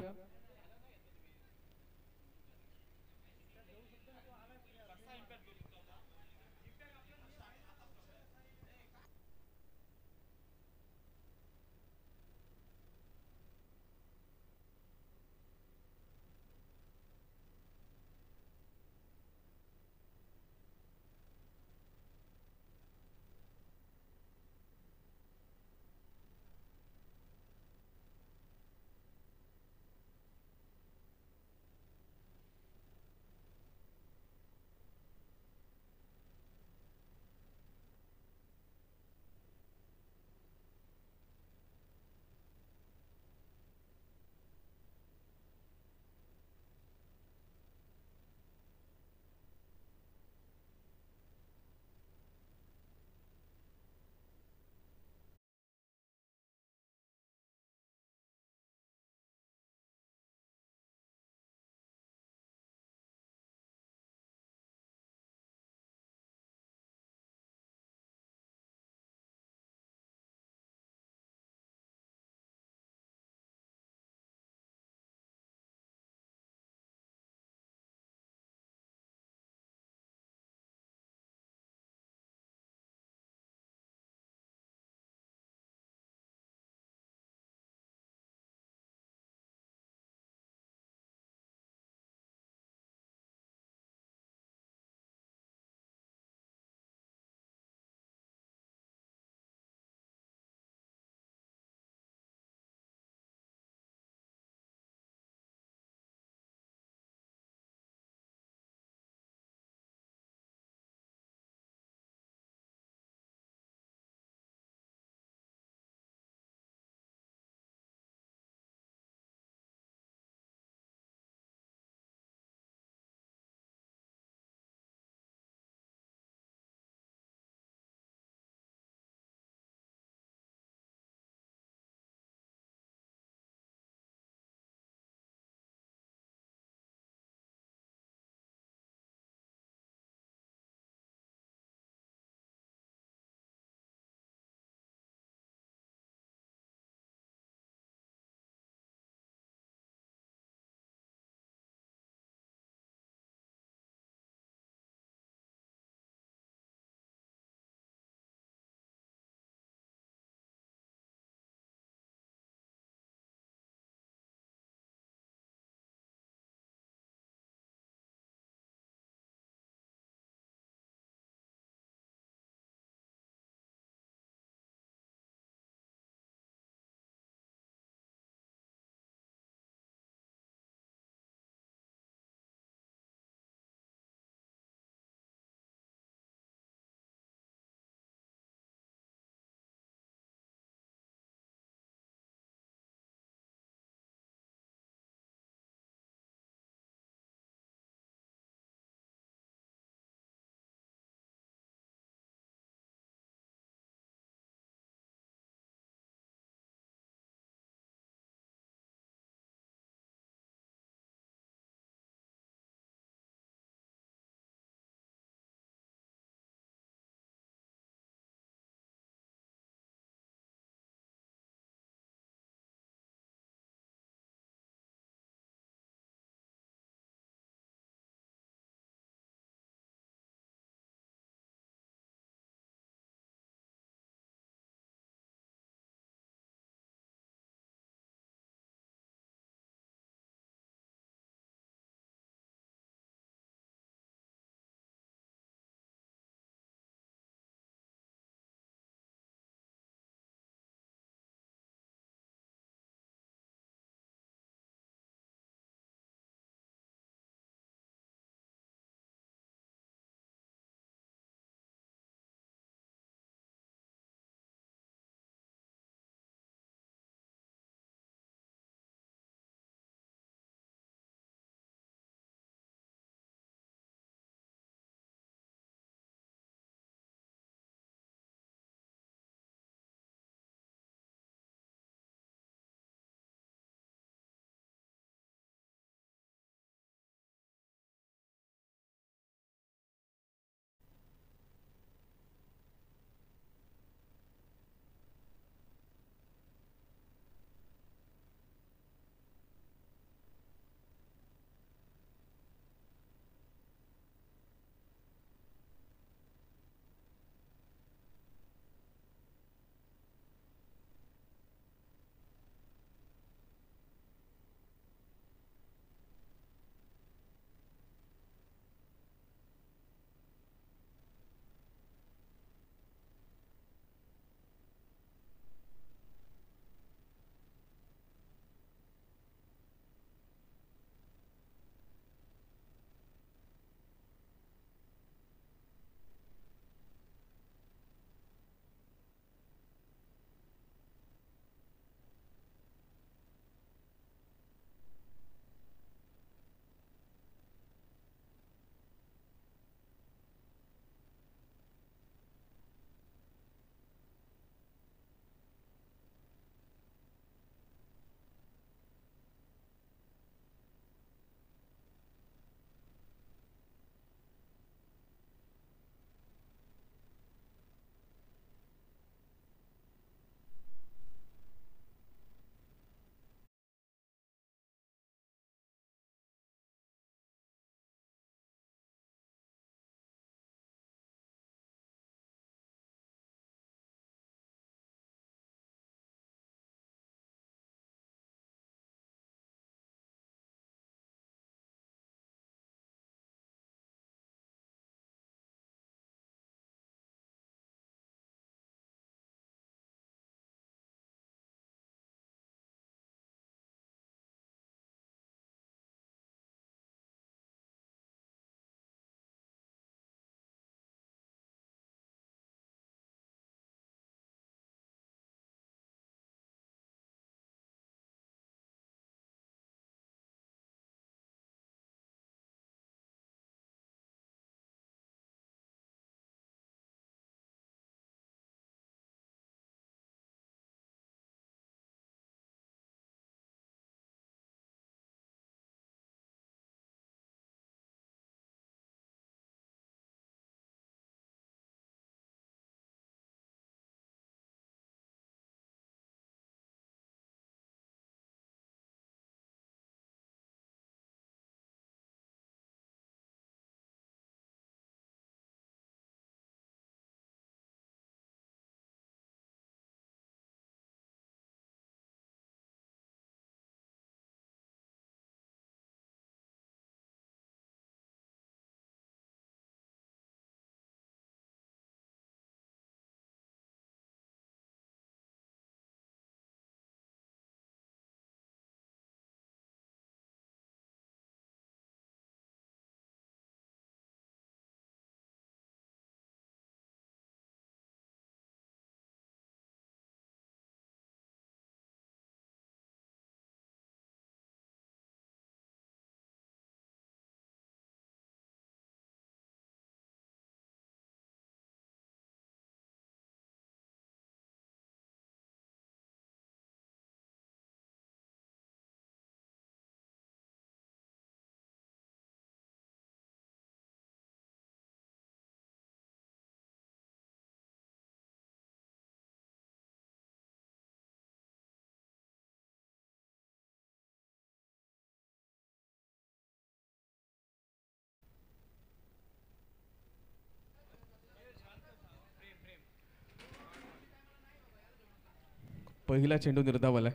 पहिला चेंडू निर्धावलाय.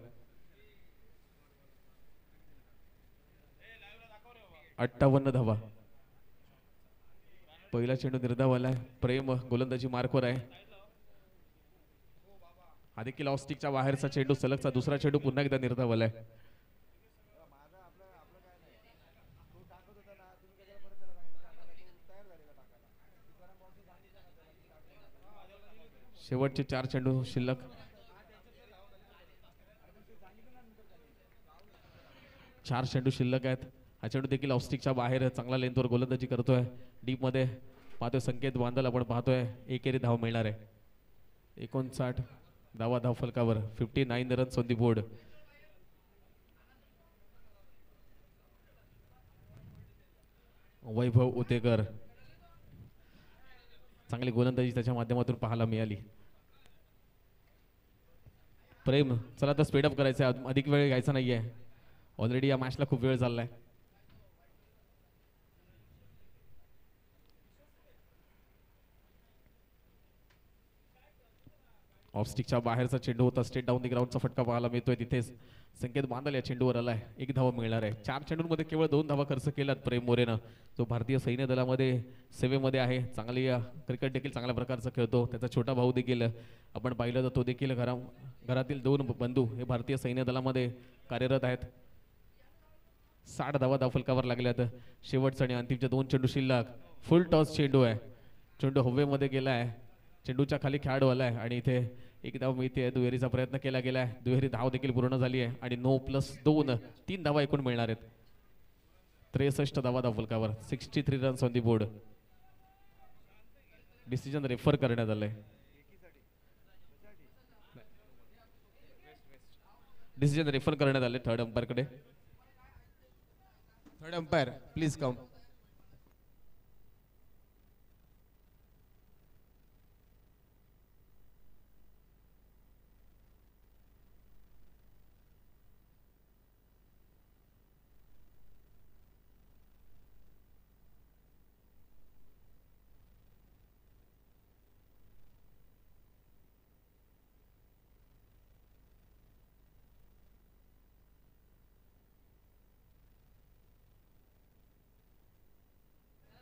58 धावा. पहिला चेंडू निर्धावलाय. प्रेम गोलंदाजी मार्कवर आहे. हा देखील ऑफस्टिकच्या बाहेरचा चेंडू, सलगचा दुसरा चेंडू पुन्हा एकदा निर्धावलाय. शेवटचे 4 चेंडू शिल्लक. चार चेंडू शिल्लक आहेत. हा चेंडू देखील ऑफस्टिकच्या बाहेर चांगला लेंथवर गोलंदाजी करतोय. डीप मध्ये पाहतोय संकेत बांधल, आपण पाहतोय एकेरी धाव मिळणार आहे. 59 धावा धाव फलकावर. 59 रन्स ऑन दी बोर्ड. वैभव उतेकर चांगली गोलंदाजी त्याच्या माध्यमातून पाहायला मिळाली. प्रेम चला तर स्पीडअप करायचं आहे, अधिक वेळ घ्यायचा नाहीये. ऑलरेडी या मॅचला खूप वेळ चाललाय. ऑफस्टिकच्या बाहेरचा चेंडू होता. स्टेट डाऊन दी ग्राउंडचा फटका पाहायला मिळतोय. तिथेच संकेत बांधल या चेंडूवर आलाय. 1 धावा मिळणार आहे. 4 चेंडूंमध्ये केवळ 2 धावा खर्च केल्यात प्रेम मोरेनं, जो भारतीय सैन्य दलामध्ये सेवेमध्ये आहे. चांगली क्रिकेट देखील चांगल्या प्रकारचा खेळतो. त्याचा छोटा भाऊ देखील आपण पाहिलं तर तो देखील घरातील 2 बंधू हे भारतीय सैन्य दलामध्ये कार्यरत आहेत. 60 धावा धावफलकावर लागल्यात. शेवटचा आणि अंतिमचे 2 चेंडू शिल्लक. फुल टॉस चेंडू आहे. चेंडू हवेमध्ये गेलाय. चेंडूच्या खाली खेळाडू आलाय आणि इथे 1 धाव मिळते. दुहेरीचा प्रयत्न केला गेलाय. दुहेरी धाव देखील पूर्ण झाली आहे आणि 9+2 3 धावा एकूण मिळणार आहेत. 63 धावा धावफलकावर. 63 runs on the board. Decision refer करण्यात आलंय. डिसिजन रेफर करण्यात आले थर्ड अंपायर कडे. Third umpire please come.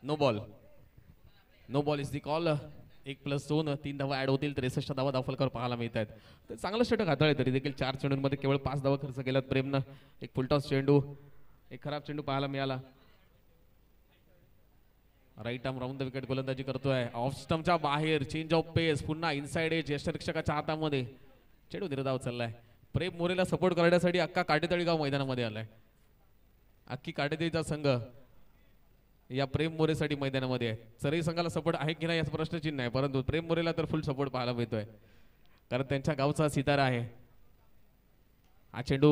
No ball. No ball is the call. 1+2 3 धावा ऍड होतील. 63 धावा धावफलकावर पाहायला मिळत आहेत. तर चांगलं षटक हाताळले तरी देखील 4 चेंडूंमध्ये केवळ 5 धावा खर्च केल्यात प्रेमनं. एक फुलटॉस चेंडू, एक खराब चेंडू पाहायला मिळाला. Right arm round the wicket गोलंदाजी करतोय. ऑफ स्टंपच्या बाहेर चेंज ऑफ पेस. पुन्हा इनसाइड एज यष्टिरक्षकाच्या हातामध्ये. चेंडू निर्धाव चाललाय. प्रेम मोरेला सपोर्ट करण्यासाठी अख्खा काटेतळीगाव मैदानामध्ये आलाय. अख्खी काटेतळीचा संघ या प्रेम मोरेसाठी मैदानामध्ये आहे. चरई संघाला सपोर्ट आहे की नाही याचं प्रश्नचिन्ह आहे, परंतु प्रेम मोरेला तर फुल सपोर्ट पाहायला मिळतोय, कारण त्यांच्या गावचा सितारा आहे. हा चेंडू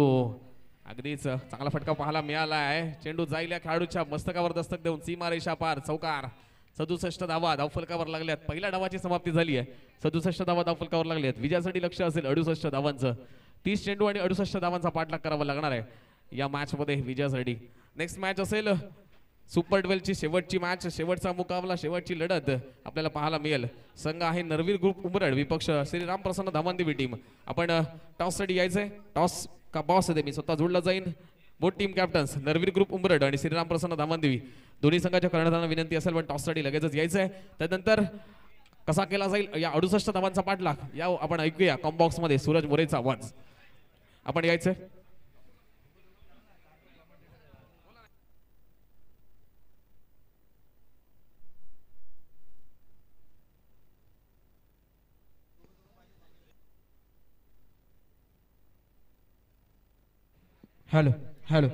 अगदीच चांगला फटका पाहायला मिळाला आहे. चेंडू जाईल या खेळाडूच्या मस्तकावर दस्तक देऊन सीमारेषा पार. चौकार. 67 धावा धावफलकावर लागल्यात. पहिल्या डावाची समाप्ती झाली आहे. 67 धावा धावफलकावर लागल्यात. विजयासाठी लक्ष असेल 68 धावांचं. 30 चेंडू आणि 68 धावांचा पाठलाग करावा लागणार आहे या मॅच मध्ये विजयासाठी. नेक्स्ट मॅच असेल सुपर 12 ची शेवटची मॅच, शेवटचा मुकाबला, शेवटची लढत आपल्याला पाहायला मिळेल. संघ आहे नरवीर ग्रुप उमरड, विपक्ष श्रीराम प्रसन्न धामणदेवी टीम. आपण टॉस साठी यायचंय. टॉस का बॉस आहे मी स्वतः जोडला जाईन. बोथ टीम कॅप्टन्स नरवीर ग्रुप उमरड आणि श्रीराम प्रसन्न धामणदेवी दोन्ही संघाच्या कर्णधारांना विनंती असेल पण टॉस साठी लगेचच यायचंय. त्यानंतर कसा केला जाईल या 68 धावांचा पाठलाग या आपण ऐकूया कॉम्बॉक्स मध्ये सूरज मोरेचा आवाज. आपण यायचंय. Hello hello.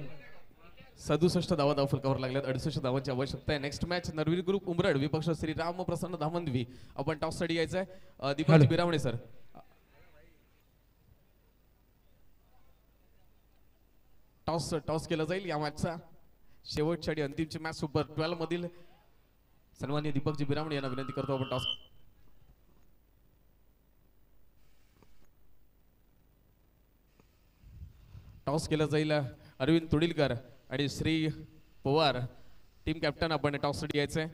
67 धावा धावफलकावर लागल्यात. 68 धावांची आवश्यकता आहे. नेक्स्ट मॅच नरवीर ग्रुप उमरड विपक्ष श्रीराम प्रसन्न धामणदेवी. आपण टॉस साठी यायचंय. दीपक बिरावणे सर. टॉस केला जाईल या मॅचचा. शेवटची आणि अंतिमची मॅच सुपर 12 मधील सन्माननीय दीपकजी बिरावणे यांना विनंती करतो आपण टॉस. टॉस केला जाईल. अरविंद तुडीलकर आणि श्री पवार टीम कॅप्टन आपण टॉस साठी यायचंय.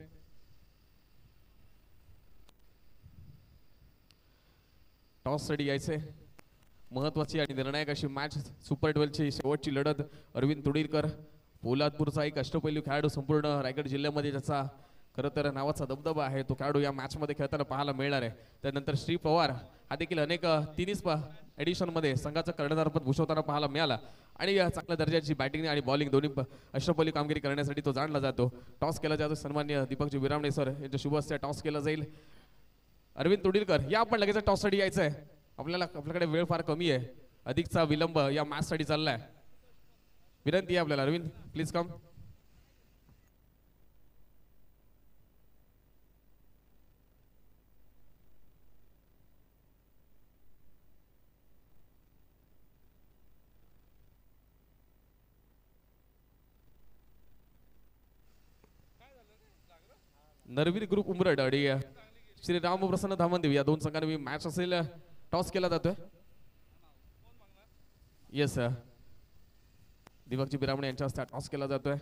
टॉस साठी यायचंय. महत्वाची आणि निर्णायक अशी मॅच सुपर 12ची शेवटची लढत अरविंद तुडीरकर पोलादपूरचा एक अष्टपैलू खेळाडू संपूर्ण रायगड जिल्ह्यामध्ये ज्याचा खरं तर नावाचा दबदबा आहे तो खेळाडू या मॅच मध्ये खेळताना पाहायला मिळणार आहे. त्यानंतर श्री पवार हा देखील अनेक तिन्ही एडिशन मध्ये संघाचं कर्णधारपद भूषवताना पाहायला मिळाला आणि चांगल्या दर्जाची बॅटिंग आणि बॉलिंग दोन्ही अष्टपैलू कामगिरी करण्यासाठी तो जाणला जातो. टॉस केला जातो. सन्मान्य दीपकजी विरामणे सर यांच्या शुभ हस्ते टॉस केला जाईल. अरविंद तुडीरकर या आपण लगेच टॉस साठी यायचं आहे. आपल्याकडे वेळ फार कमी आहे. अधिकचा विलंब या मॅच साठी चाललाय. विनंती आहे आपल्याला अरविंद प्लीज कम. नरवीर ग्रुप उमरड आणि श्री रामप्रसन्न धामणदेव या दोन संघांनी मॅच असेल. टॉस केला जातोय. येस सर दीपकजी बिरामणे यांच्या हस्ते टॉस केला जातोय.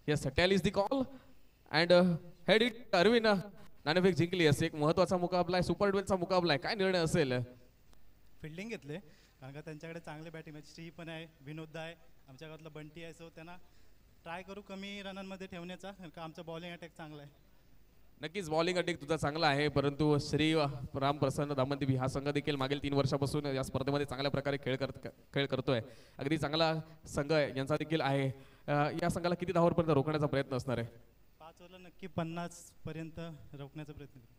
Yes tail is the call and head it. Arvind नाणेफेक जिंकली. असे एक महत्वाचा मुकाबला आहे. सुपर 12चा मुकाबला आहे. काय निर्णय असेल? फिल्डिंग घेतले कारण का त्यांच्याकडे चांगले बॅटिंग आहे. श्री पण आहे, विनोद आहे, आमच्या गावातला बंटी आहे. सो त्यांना ट्राय करू कमी रनांमध्ये ठेवण्याचा कारण का आमचा बॉलिंग अटॅक चांगला आहे. नक्कीच बॉलिंग अटॅक तुझा चांगला आहे परंतु श्री राम प्रसन्न धामणदेवी हा संघ देखील मागील 3 वर्षापासून या स्पर्धेमध्ये चांगल्या प्रकारे खेळ करतोय. अगदी चांगला संघ यांचा देखील आहे. या संघाला किती धावांपर्यंत रोखण्याचा प्रयत्न असणार आहे? 5 ओव्हरला नक्की 50 पर्यंत रोखण्याचा प्रयत्न करू.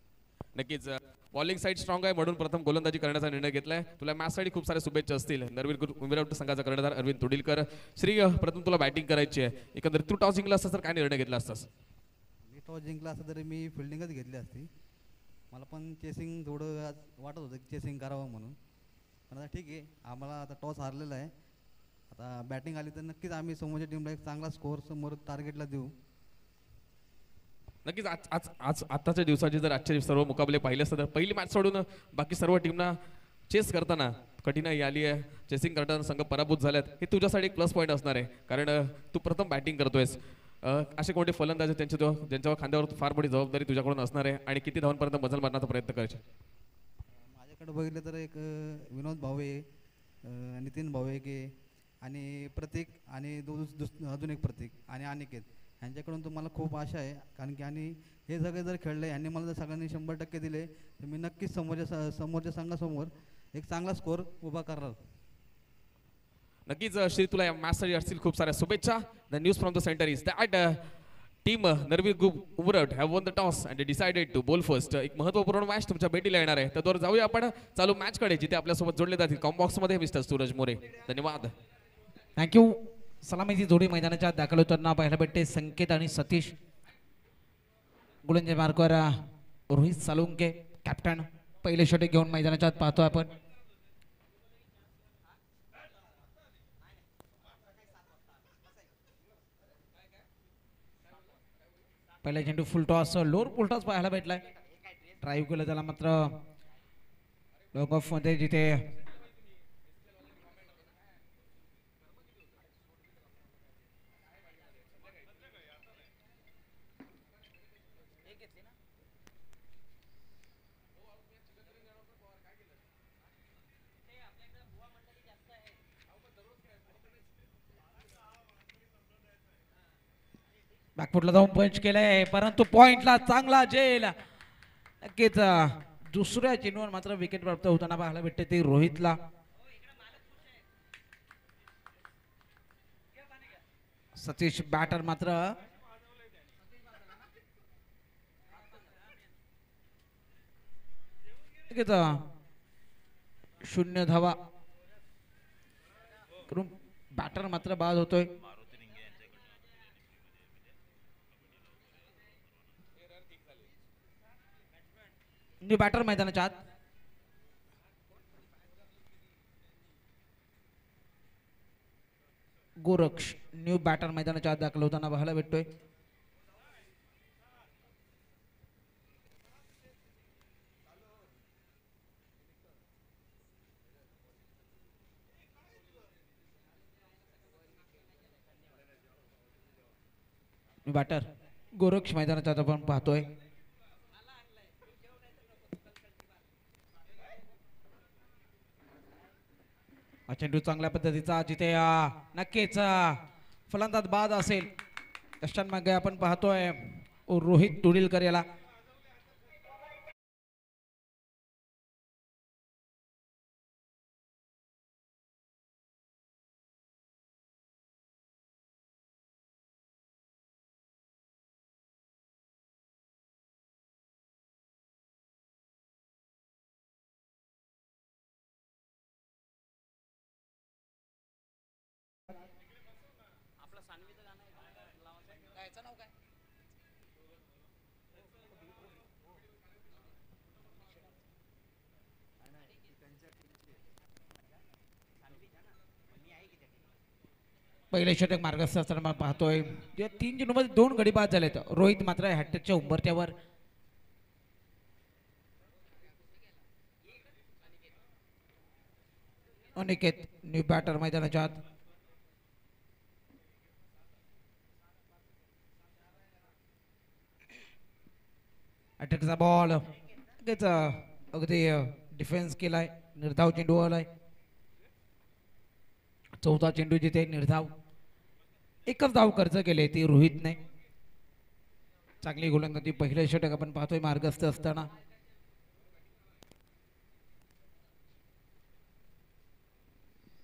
नक्कीच बॉलिंग साईड स्ट्रॉंग आहे म्हणून प्रथम गोलंदाजी करण्याचा निर्णय घेतलाय. तुला मॅच साठी खूप सारे शुभेच्छा असतील. नरवीर उमेरवट संघाचा कर्णधार अरविंद तुडीलकर. श्री प्रथम तुला बॅटिंग करायची आहे. एकंदरीत तू टॉस जिंकला असतास तर काय निर्णय घेतला असतास? मी टॉस जिंकला असता तरी मी फिल्डिंगच घेतली असती. मला पण चेसिंग थोडं वाटत होतं की चेसिंग करावं म्हणून. पण आता ठीक आहे आम्हाला आता टॉस हारलेला आहे. आता बॅटिंग आली तर नक्कीच आम्ही समोरच्या टीमला एक चांगला स्कोअर समोर टार्गेटला देऊ. नक्कीच आज आज आज आताच्या दिवसाचे जर आजचे सर्व मुकाबले पाहिले असते तर पहिली मॅच सोडून बाकी सर्व टीमना चेस करताना कठीणाई आली आहे. चेसिंग करताना संघ पराभूत झाल्यात. हे तुझ्यासाठी एक प्लस पॉईंट असणार आहे कारण तू प्रथम बॅटिंग करतोयस. असे कोणते फलंदाज ज्यांच्यावर खांद्यावर फार मोठी जबाबदारी तुझ्याकडून असणार आहे आणि किती धावांपर्यंत मजल मारण्याचा प्रयत्न करायचे? माझ्याकडे बघितलं तर एक विनोद भाऊ आहे, नितीन भाऊ आहे की आणि प्रतीक आणि अजून एक प्रतीक आणि अनिकेत यांच्याकडून तुम्हाला खूप आशा आहे कारण की आणि हे सगळे जर खेळले यांनी मला जर सगळ्यांनी 100% दिले तर मी नक्कीच समोरच्या संघासमोर एक चांगला स्कोअर उभा करणार. नक्कीच श्री तुला या मॅचसाठी असतील खूप साऱ्या शुभेच्छा. The news from the centre is that team Narveer group Umrad have won the toss and decided to bowl first. एक महत्त्वपूर्ण मॅच तुमच्या भेटीला येणार आहे. तर जाऊया आपण चालू मॅच कडे जिथे आपल्यासोबत जोडले जातील कॉम्बॉक्स मध्ये मिस्टर सूरज मोरे. धन्यवाद. थँक्यू. सलामीची जोडी मैदानाच्या दाखल होताना पाहायला भेटते. संकेत आणि सतीश. गोलंदाजी मार्कवर रोहित सालुंके कॅप्टन पहिले षटक घेऊन मैदानाच्या आत पाहतो आपण. पहिला चेंडू फुल टॉस लोअर फुल टॉस पाहायला भेटलाय. ड्राईव्ह केलं त्याला मात्र लॉग ऑफ मध्ये जिथे बॅकफुटला जाऊन पंच केलंय परंतु पॉइंटला चांगला जेल. नक्कीच दुसऱ्या चेंडूवर मात्र विकेट प्राप्त होताना पाहायला भेटते ते रोहितला. सतीश बॅटर मात्र नक्कीच 0 धावा करून बॅटर मात्र बाद होतोय. न्यू बॅटर मैदानाच्या आत. गोरक्ष न्यू बॅटर मैदानाच्या आत दाखल होताना पाहायला भेटतोय. न्यू बॅटर गोरक्ष मैदानाच्या आत आपण पाहतोय. हा चेंडू चांगल्या पद्धतीचा जिथे नक्कीच फलंदाज बाद असेल तशात मागे आपण पाहतोय रोहित तुडीलकर याला. पहिले षटक मार्गस्थ असताना पाहतोय जे 3 चेंडूमध्ये 2 गडी बाद झालेत. रोहित मात्र हॅट्रिकच्या उंबरठ्यावर. अनिकेत न्यू बॅटर मैदानाच्या आत. हॅट्रिकचा बॉल अगदी डिफेन्स केलाय. निर्धाव चेंडू आलाय. चौथा चेंडू जिथे निर्धाव. एकच धाव खर्च केले ती रोहितने. चांगली गोलंदाजी. पहिले षटक आपण पाहतोय मार्गस्थ असताना.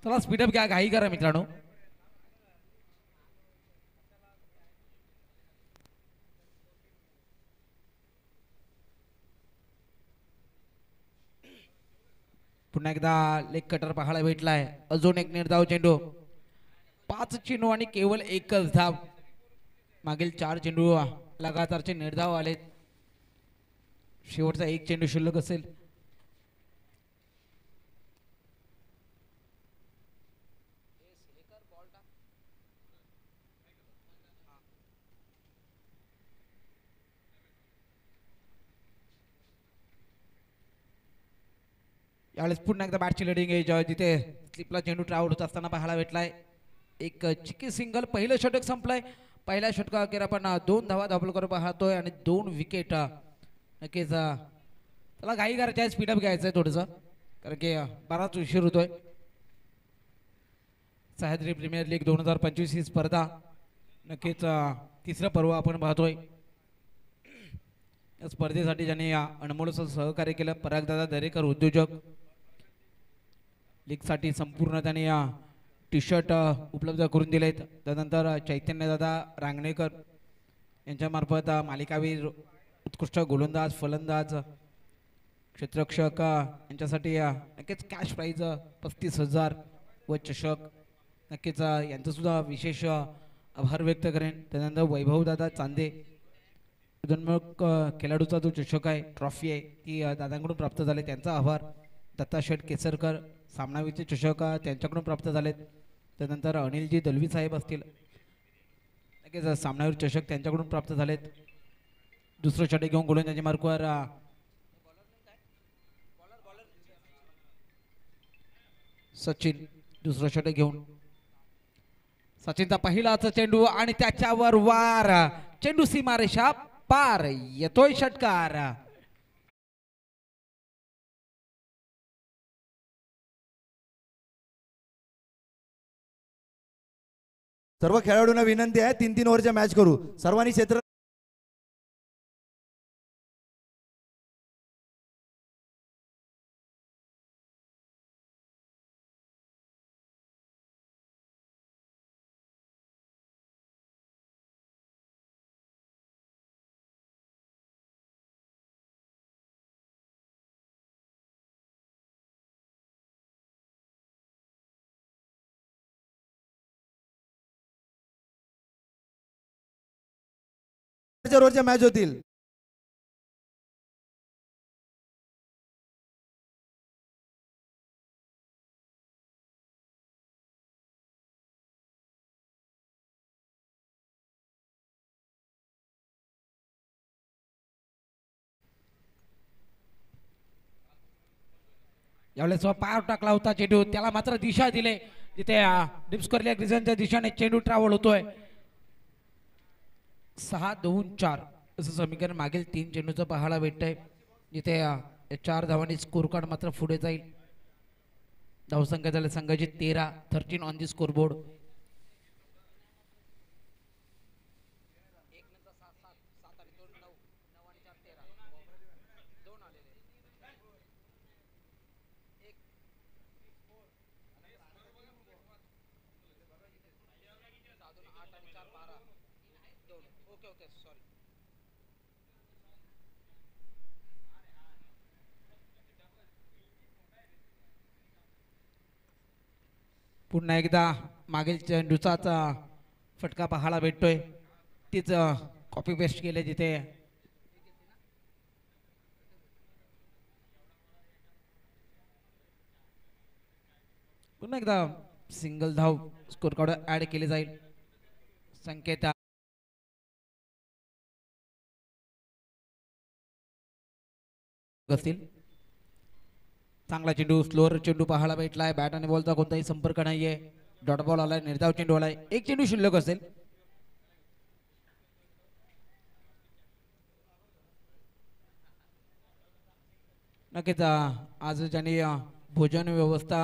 चला स्पीडअप घ्या, घाई करा मित्रांनो. पुन्हा एकदा लेग कटर पाहायला भेटलाय. अजून एक निर्धाव चेंडू. 5 चेंडू आणि केवळ एकच धाव. मागील 4 चेंडू लगातारचे निर्धाव आले. शेवटचा एक चेंडू शिल्लक असेल. यावेळेस पुन्हा एकदा बॅटची लेडिंग एज जिथे स्लिपला चेंडू ट्रॅव्हल होत असताना पाहायला भेटलाय. एक चिकी सिंगल. पहिलं षटक संपलंय. पहिल्या षटका अखेर आपण 2 धावा धाबल करून पाहतोय आणि 2 विकेट. नक्कीच त्याला घाई करायची आहे. स्पीडअप घ्यायचं आहे थोडंसं कारण की बराच उशीर होतोय. सह्याद्री प्रीमियर लीग 2025 ही स्पर्धा नक्कीच तिसरं पर्व आपण पाहतोय. या स्पर्धेसाठी ज्यांनी अनमोल सहकार्य केलं परागदादा दरेकर उद्योजक. लीगसाठी संपूर्ण त्यांनी टी शर्ट उपलब्ध करून दिलेत. त्यानंतर चैतन्यदादा रांगणेकर यांच्यामार्फत मालिकावीर उत्कृष्ट गोलंदाज फलंदाज क्षेत्ररक्षक यांच्यासाठी नक्कीच कॅश प्राईज 35,000 व चषक. नक्कीच यांचं सुद्धा विशेष आभार व्यक्त करेन. त्यानंतर वैभवदादा चांदे उदयोन्मुख खेळाडूचा जो चषक आहे ट्रॉफी आहे ती दादांकडून प्राप्त झाले. त्यांचा आभार. दत्ता शेठ केसरकर सामनावीरचे चषक त्यांच्याकडून प्राप्त झालेत. त्यानंतर अनिलजी दलवी साहेब असतील नक्कीच सामनावीर चषक त्यांच्याकडून प्राप्त झालेत. दुसरं षटक घेऊन गोलंदाजी मार्कवर सचिन. दुसरं षटक घेऊन सचिनचा पहिलाच चेंडू आणि त्याच्यावर वार. चेंडू सीमारेषा पार. येतोय षटकार. सर्व खेळाडूंना विनंती आहे 3-3 ओव्हरच्या मॅच करू. सर्वांनी क्षेत्र ओव्हरच्या मॅच होतील. यावेळेस पायावर टाकला होता चेंडू. त्याला मात्र दिशा दिले जिथे डिप्सकरल्या ग्रिझनच्या दिशेने चेंडू ट्रॅव्हल होतोय. 6-2-4 असं समीकरण मागील 3 चेंडूचं पाहायला भेटतंय जिथे 4 धावांनी स्कोर कार्ड मात्र पुढे जाईल. धावसंख्या झाले संघाची 13, 13 ऑन दी स्कोर बोर्ड. पुन्हा एकदा मागील चेंडूचाच फटका पाहायला भेटतोय. तीच कॉपी पेस्ट केले जिथे पुन्हा एकदा सिंगल धाव स्कोर कार्ड ऍड केली जाईल. संकेत असतील. चांगला चेंडू स्लोअर चेंडू पाहायला भेटलाय. बॅट आणि बॉलचा कोणताही संपर्क नाहीये. डॉट बॉल आलाय. निर्धाव चेंडू आलाय. एक चेंडू शिल्लक असेल. नक्कीच आज ज्यांनी भोजन व्यवस्था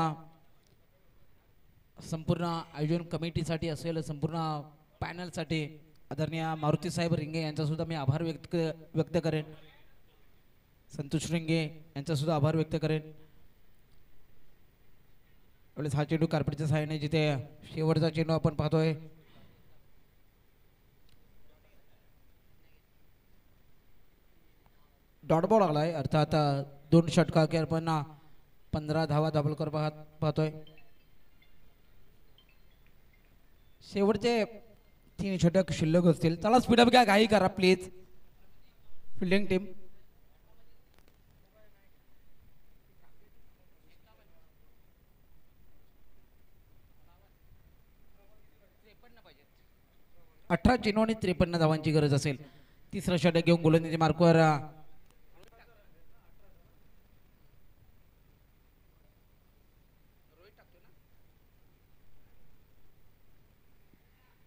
संपूर्ण आयोजन कमिटीसाठी असेल, संपूर्ण पॅनलसाठी आदरणीय मारुती साहेब रिंगे यांचा सुद्धा मी आभार व्यक्त करेन. संतोष रिंगे यांचा सुद्धा आभार व्यक्त करेन. वेळेस हा चेंडू कार्पेटच्या सहाय्याने जिथे शेवटचा चेंडू आपण पाहतोय डॉट बॉल आलाय. अर्थात 2 षटकार आपण 15 धावा दाबलकर पाहतोय. शेवटचे 3 षटक शिल्लक असतील. चला स्पीडअप घ्या, घाई करा प्लीज फिल्डिंग टीम. अठरा चेंडू आणि 53 धावांची गरज असेल. तिसरा षटक घेऊन गोलंदाजी मार्कवर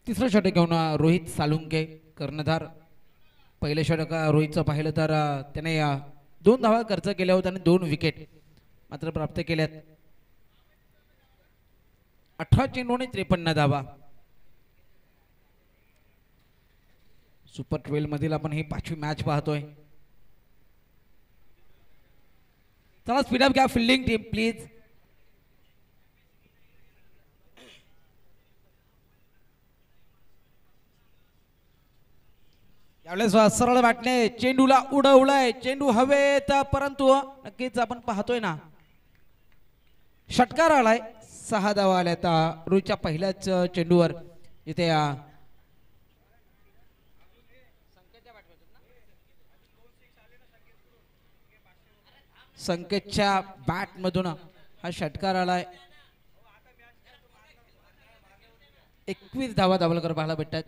तिसरं षटक घेऊन रोहित सालुंके कर्णधार. पहिलं षटक रोहितचं पाहिलं तर त्याने 2 धावा खर्च केल्या होत्या आणि 2 विकेट मात्र प्राप्त केल्यात. 18 चेंडू आणि 53 धावा. सुपर 12 मधील आपण ही 5वी मॅच पाहतोय. चला स्पीडअप घ्या फिल्डिंग टीम प्लीज. यावेळेस सरळ बॅटने चेंडूला उडवलाय. चेंडू हवेत परंतु नक्कीच आपण पाहतोय ना षटकार आलाय. 6 धावा आल्यात रोहितच्या पहिल्याच चेंडूवर. इथे संकेतच्या बॅट मधून हा षटकार आलाय. 21 धावा दाभोलकर पाहायला भेटतात.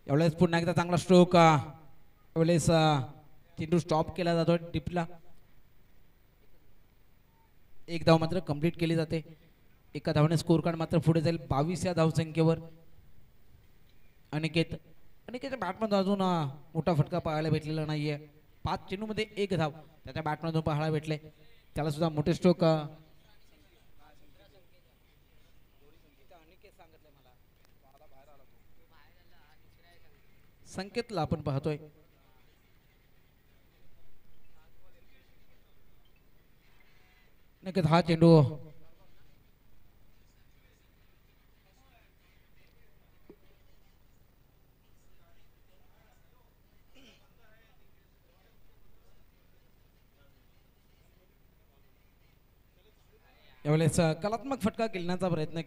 यावेळेस पुन्हा एकदा चांगला स्ट्रोक. यावेळेस चेंडू स्टॉप केला जातो डिपला. 1 धाव मात्र कंप्लीट केली जाते. एका धावाने स्कोर कार्ड मात्र पुढे जाईल 22 या धावसंख्येवर. अनिकेतच्या बॅटमधून अजून मोठा फटका पाहायला भेटलेला नाहीये. 5 चेंडू मध्ये 1 धाव त्याच्या बॅटमधून पाहायला भेटले. त्याला सुद्धा मोठे स्ट्रोक संकेतला आपण पाहतोय. नक्कीच हा चेंडू यावेळेस कलात्मक फटका खेळण्याचा प्रयत्न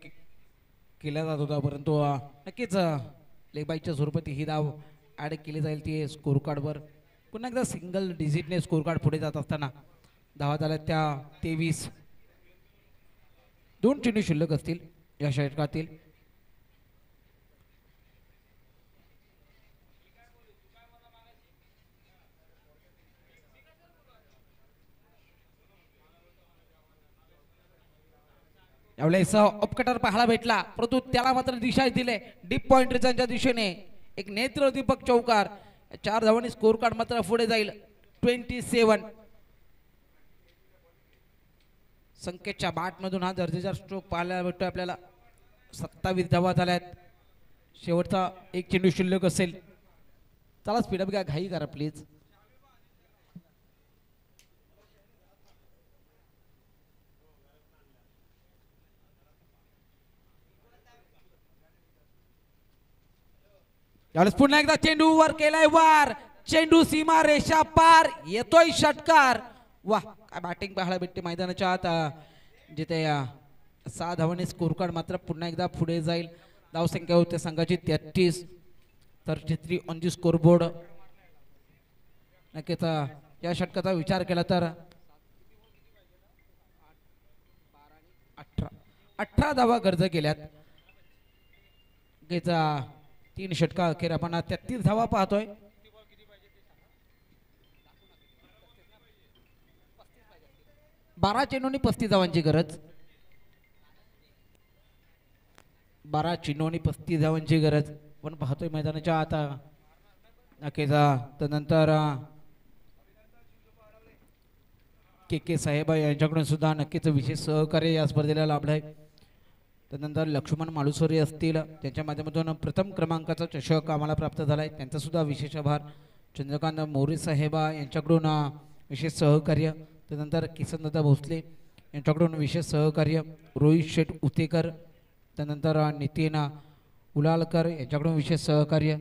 केला जात होता परंतु नक्कीच लेगबाईच्या स्वरूपात ही धाव ऍड केली जाईल ती स्कोर कार्डवर. पुन्हा एकदा सिंगल डिजिटने स्कोर कार्ड पुढे जात असताना धावा झाल्या त्या 23. 2 चेंडू शिल्लक असतील या षटकातील. यावेळेस अपकटर पाहायला भेटला परंतु त्याला मात्र दिशा दिले डीप पॉइंटरच्या दिशेने. एक नेत्रदीपक चौकार 4 धावांनी स्कोर कार्ड मात्र पुढे जाईल 27. संकेतच्या बॅट मधून हा दर्जेदार स्ट्रोक पाहायला भेटतोय आपल्याला. 27 धावा झाल्यात. शेवटचा एक चेंडू शिल्लक असेल. चला स्पीडअप घ्या, घाई करा प्लीज. यावेळेस पुन्हा एकदा चेंडू वर केलाय वार. चेंडू सीमा रेषा पार. येतोय षटकार. वा काय बॅटिंग पाहायला भेटते मैदानाच्या आत. जिथे 6 धावांनी स्कोर कार्ड मात्र पुन्हा एकदा पुढे जाईल. धावसंख्या होते संघाची 33. 33 ऑन दी स्कोर बोर्ड. नक्कीच या षटकाचा विचार केला तर 18 धावा गरज केल्यात. 3 षटका अखेर आपण 33 धावा पाहतोय. बारा चेंडूंनी 35 धावांची गरज. 12 चेंडूंनी 35 धावांची गरज पण पाहतोय मैदानाच्या आता. नक्कीच त्यानंतर के साहेब यांच्याकडून सुद्धा नक्कीच विशेष सहकार्य या स्पर्धेला लाभलंय. त्यानंतर लक्ष्मण मालुसरे असतील, त्यांच्या माध्यमातून प्रथम क्रमांकाचा चषक आम्हाला प्राप्त झाला आहे, त्यांचा सुद्धा विशेष आभार. चंद्रकांत मोरे साहेब यांच्याकडून विशेष सहकार्य. त्यानंतर किसनदादा भोसले यांच्याकडून विशेष सहकार्य. रोहित शेठ उतेकर, त्यानंतर नितीन उलालकर यांच्याकडून विशेष सहकार्य.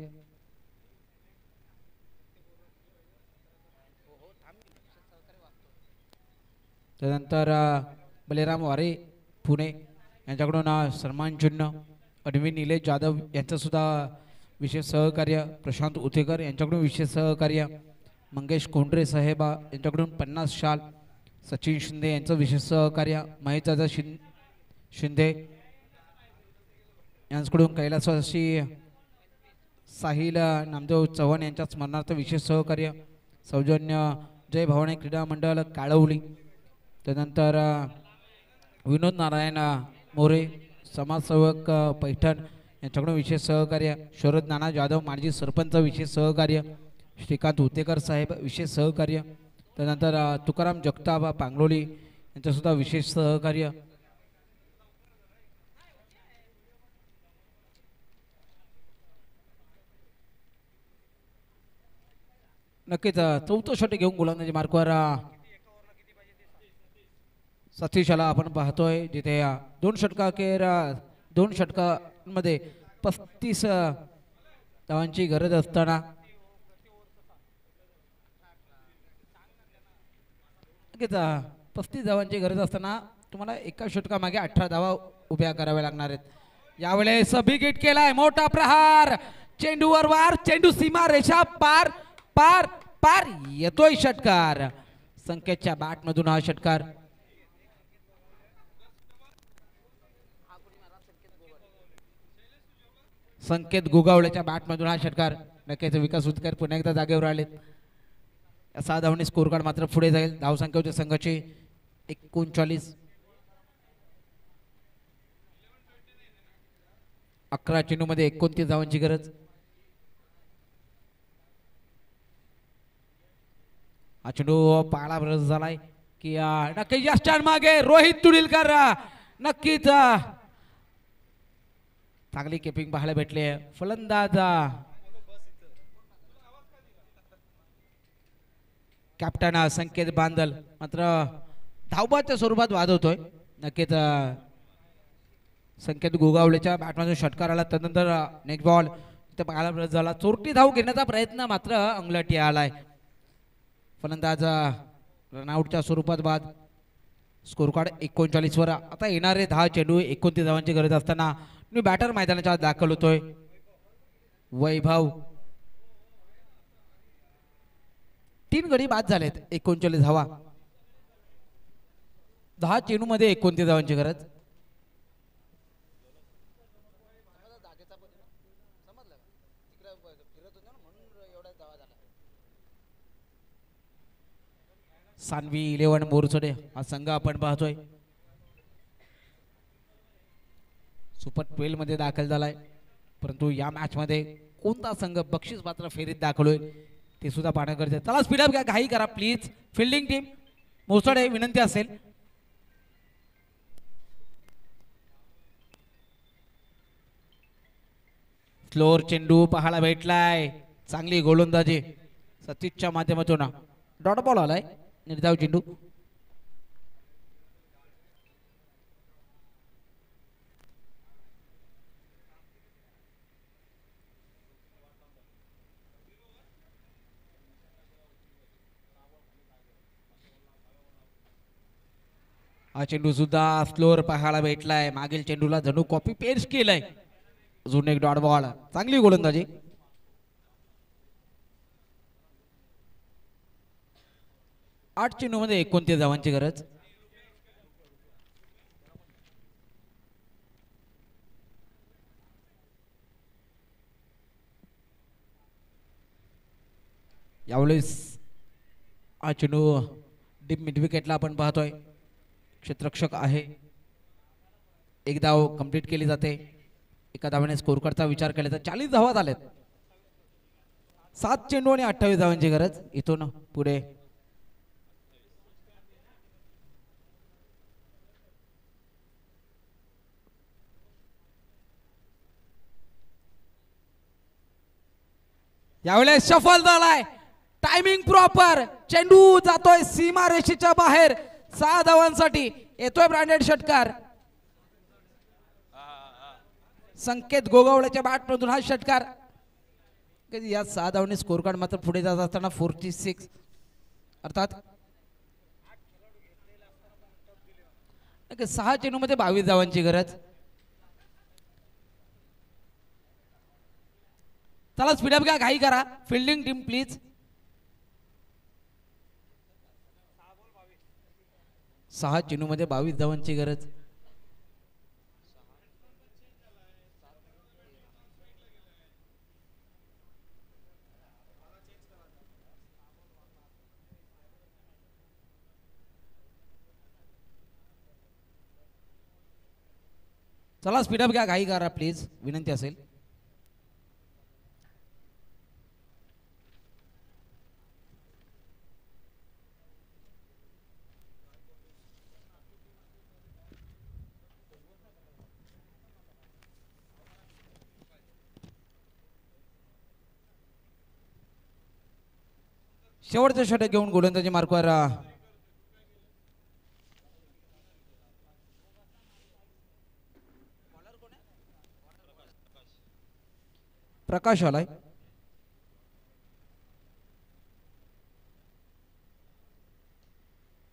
त्यानंतर बलेराम वारे पुणे यांच्याकडून सन्मान चिन्ह. अडवी निलेश जाधव यांचं सुद्धा विशेष सहकार्य. प्रशांत उतेकर यांच्याकडून विशेष सहकार्य. मंगेश कोंडरे साहेब यांच्याकडून 50 शाल. सचिन शिंदे यांचं विशेष सहकार्य. महेश दादा शिंदे यांच्याकडून कैलासवासी साहिल नामदेव चव्हाण यांच्या स्मरणार्थ विशेष सहकार्य. सौजन्य जय भवानी क्रीडा मंडळ काळवली. त्यानंतर विनोद नारायण मोरे समाजसेवक पैठण यांच्याकडून विशेष सहकार्य. शरद नाना जाधव माजी सरपंच विशेष सहकार्य. श्रीकांत उतेकर साहेब विशेष सहकार्य. त्यानंतर तुकाराम जगताप पांगलोली यांचंसुद्धा विशेष सहकार्य. नक्कीच चौथं षटक घेऊन गोलंदाजी मार्कवर सतीशाला आपण पाहतोय, जिथे 2 षटका अखेर 2 षटकांमध्ये 35 धावांची गरज असताना 35 धावांची गरज असताना तुम्हाला एका षटकामागे 18 धावा उभ्या कराव्या लागणार आहेत. यावेळेस बिग केलाय मोठा प्रहार. चेंडूवर वार. चेंडू सीमा रेषा पार पार पार. येतोय षटकार. संकेतच्या बॅट मधून हा षटकार. संकेत गोगावलेच्या बॅट मधून हा षटकार. नक्कीच विकास उतकर पुन्हा एकदा जागेवर आलेत. 6 धावांनी स्कोर कार्ड मात्र पुढे जाईल. धावसंख्या होते संघाची 39. 11 चेंडू मध्ये 29 धावांची गरज. हा चेंडू पाळा बरस झालाय की नक्की यष्टान मागे रोहित तुडीलकर. नक्कीच चांगली किपिंग पाहायला भेटली. फलंदाज कॅप्टन संकेत बांदल मात्र धावबाच्या स्वरूपात वाजवतोय. नक्कीच संकेत गोगावलेच्या बॅटमधून षटकार आला. त्यानंतर नेक्स्ट बॉल इथे पाहायला मिळत झाला. चोरटी धाव घेण्याचा प्रयत्न मात्र अंगलटी आलाय. फलंदाज रनआउटच्या स्वरूपात बाद. स्कोर कार्ड 39 वर. आता येणारे 10 चेंडू 29 धावांची गरज असताना मी बॅटर मैदानाच्या आत दाखल होतोय. वैभव 3 गडी बाद झालेत. 39 धावा. 10 चेंडू मध्ये 29 धावांची गरज. सानवी 11 मोरचडे हा संघ आपण पाहतोय. सुपर 12 मध्ये दाखल झालाय, परंतु या मॅच मध्ये कोणता संघ बक्षीस पात्र फेरीत दाखलोय ते सुद्धा पाहणं गरजेचं आहे. चला स्पीडअप घ्या, घाई करा प्लीज. फिल्डिंग टीम मोसडे विनंती असेल. फ्लोर चेंडू पाहायला भेटलाय, चांगली गोलंदाजी सतीशच्या माध्यमातून. डॉट बॉल आलाय, निर्धाव चेंडू. हा चेंडू सुद्धा स्लोअर पाहायला भेटलाय, मागील चेंडूला जणू कॉपी पेस्ट केलाय. अजून एक डॉट बॉल, चांगली गोलंदाजी. आठ चेंडू मध्ये 29 धावांची गरज. यावेळेस हा चेंडू डीप मिड विकेटला आपण पाहतोय. क्षेत्ररक्षक आहे, एक धाव कंप्लीट केली जाते. एका धावाने स्कोर करता विचार केला तर 40 धावा झाल्यात. 7 चेंडू आणि 28 धावांची गरज. इथून पुढे यावेळेस सफल झालाय, टायमिंग प्रॉपर. चेंडू जातोय सीमा रेषेच्या बाहेर. 6 धावांसाठी येतोय ब्रँडेड षटकार. संकेत गोगावळेच्या बॅट मधून हा षटकार. या 6 धावांनी स्कोर कार्ड मात्र पुढे जात असताना 46 अर्थात 6 चेंडू मध्ये 22 धावांची गरज. चला स्पीडअप घ्या, घाई करा. Fielding team please. 6 चेंडू मध्ये 22 धावांची गरज. चला स्पीडअप घ्या, घाई करा प्लीज, विनंती असेल. शेवटचं षटक घेऊन गोलंदाजी मार्कवर प्रकाश आलाय.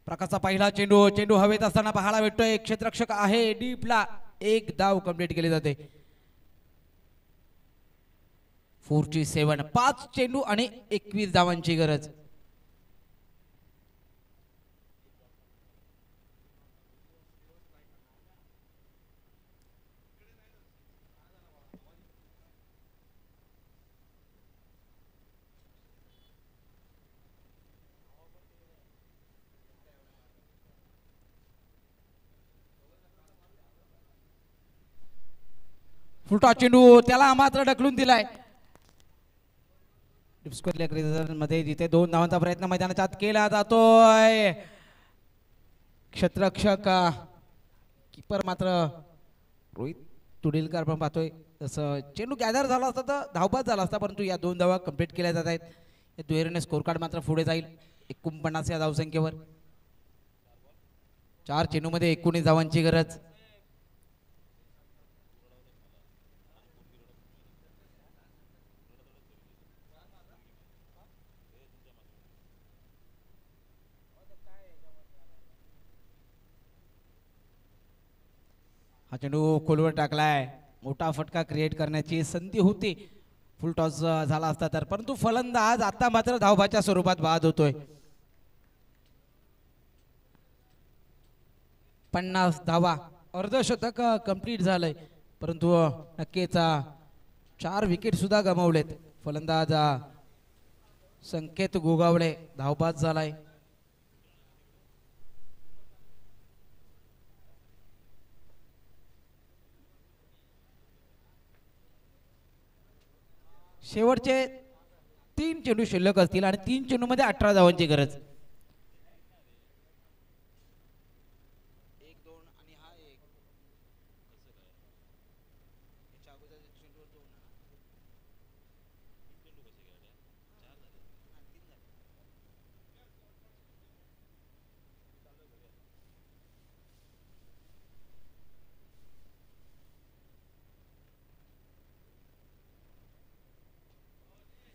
प्रकाशचा पहिला चेंडू, चेंडू हवेत असताना पाहायला भेटतोय. क्षेत्ररक्षक आहे डीपला. एक धाव कंप्लीट केली जाते. 47. 5 चेंडू आणि 21 धावांची गरज. फुलटॉस चेंडू, त्याला मात्र ढकलून दिलाय. मध्ये जिथे 2 धावांचा प्रयत्न मैदानाच्या आत केला जातोय. क्षेत्ररक्षक कीपर मात्र रोहित तुडीलकर पण पाहतोय तसं चेंडू गॅदर झाला असता तर धावपास झाला असता, परंतु या 2 धावा कंप्लीट केल्या जात आहेत. या दुहेरीने स्कोर कार्ड मात्र पुढे जाईल 49 या धावसंख्येवर. 4 चेंडू मध्ये 19 धावांची गरज. हा चेंडू खोलवर टाकलाय. मोठा फटका क्रिएट करण्याची संधी होती फुल टॉस झाला असता तर, परंतु फलंदाज आता मात्र धावबाच्या स्वरूपात बाद होतोय. 50 धावा, अर्धशतक कंप्लीट झालंय, परंतु नक्कीच 4 विकेट सुद्धा गमावलेत. फलंदाज संकेत गोगावळे धावबाद झालाय. शेवटचे 3 चेंडू शिल्लक असतील आणि 3 चेंडूमध्ये 18 धावांची गरज.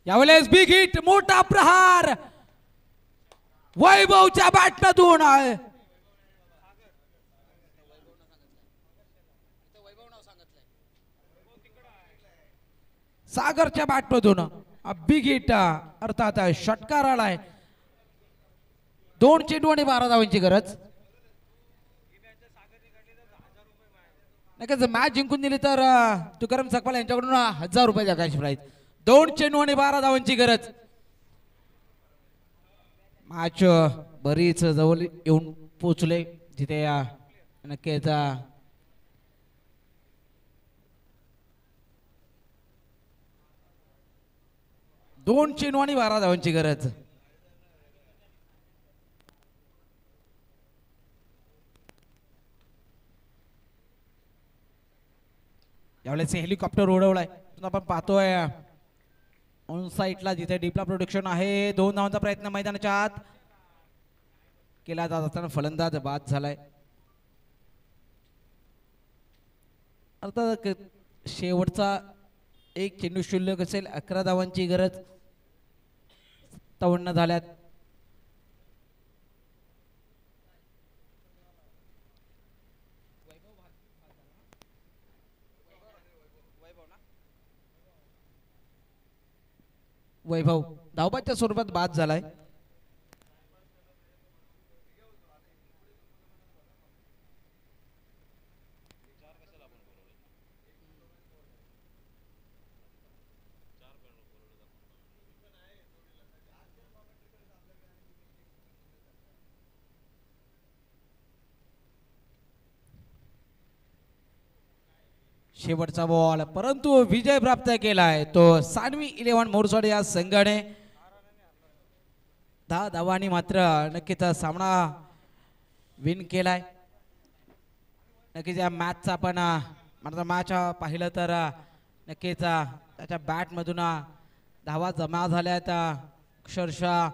यावेळेस बिग हिट, मोठा प्रहार वैभवच्या बॅटमधून आहे. सागरच्या बॅटमधून बिग हिट अर्थात षटकार आलाय. 2 चेंडू आणि 12 धावांची गरज. नक्कीच मॅच जिंकून दिली तर तुकाराम सकपाल यांच्याकडून 1000 रुपये जगायची प्राईज. 2 चेंडू आणि 12 धावांची गरज. मॅच बरीच जवळ येऊन पोचले जिथे नक्कीच 2 चेंडू आणि 12 धावांची गरज. यावेळेस हेलिकॉप्टर उडवलाय आपण पाहतोय ऑन साईटला जिथे डीपला प्रोडक्शन आहे. 2 धावांचा प्रयत्न मैदानाच्या आत केला जात असताना फलंदाज बाद झालाय. अर्थात शेवटचा 1 चेंडू शिल्लक असेल. 11 धावांची गरज. 57 झाल्यात. वैभव धावबाच्या स्वरूपात बाद झालाय. शेवटचा बॉल परंतु विजय प्राप्त केलाय तो सानवी 11 मोरसोड या संघाने. 10 धावांनी मात्र नक्कीच सामना विन केलाय. नक्कीच या मॅचचा आपण मॅच पाहिलं तर नक्कीच त्याच्या बॅटमधून धावा जमा झाल्यात. अक्षरशः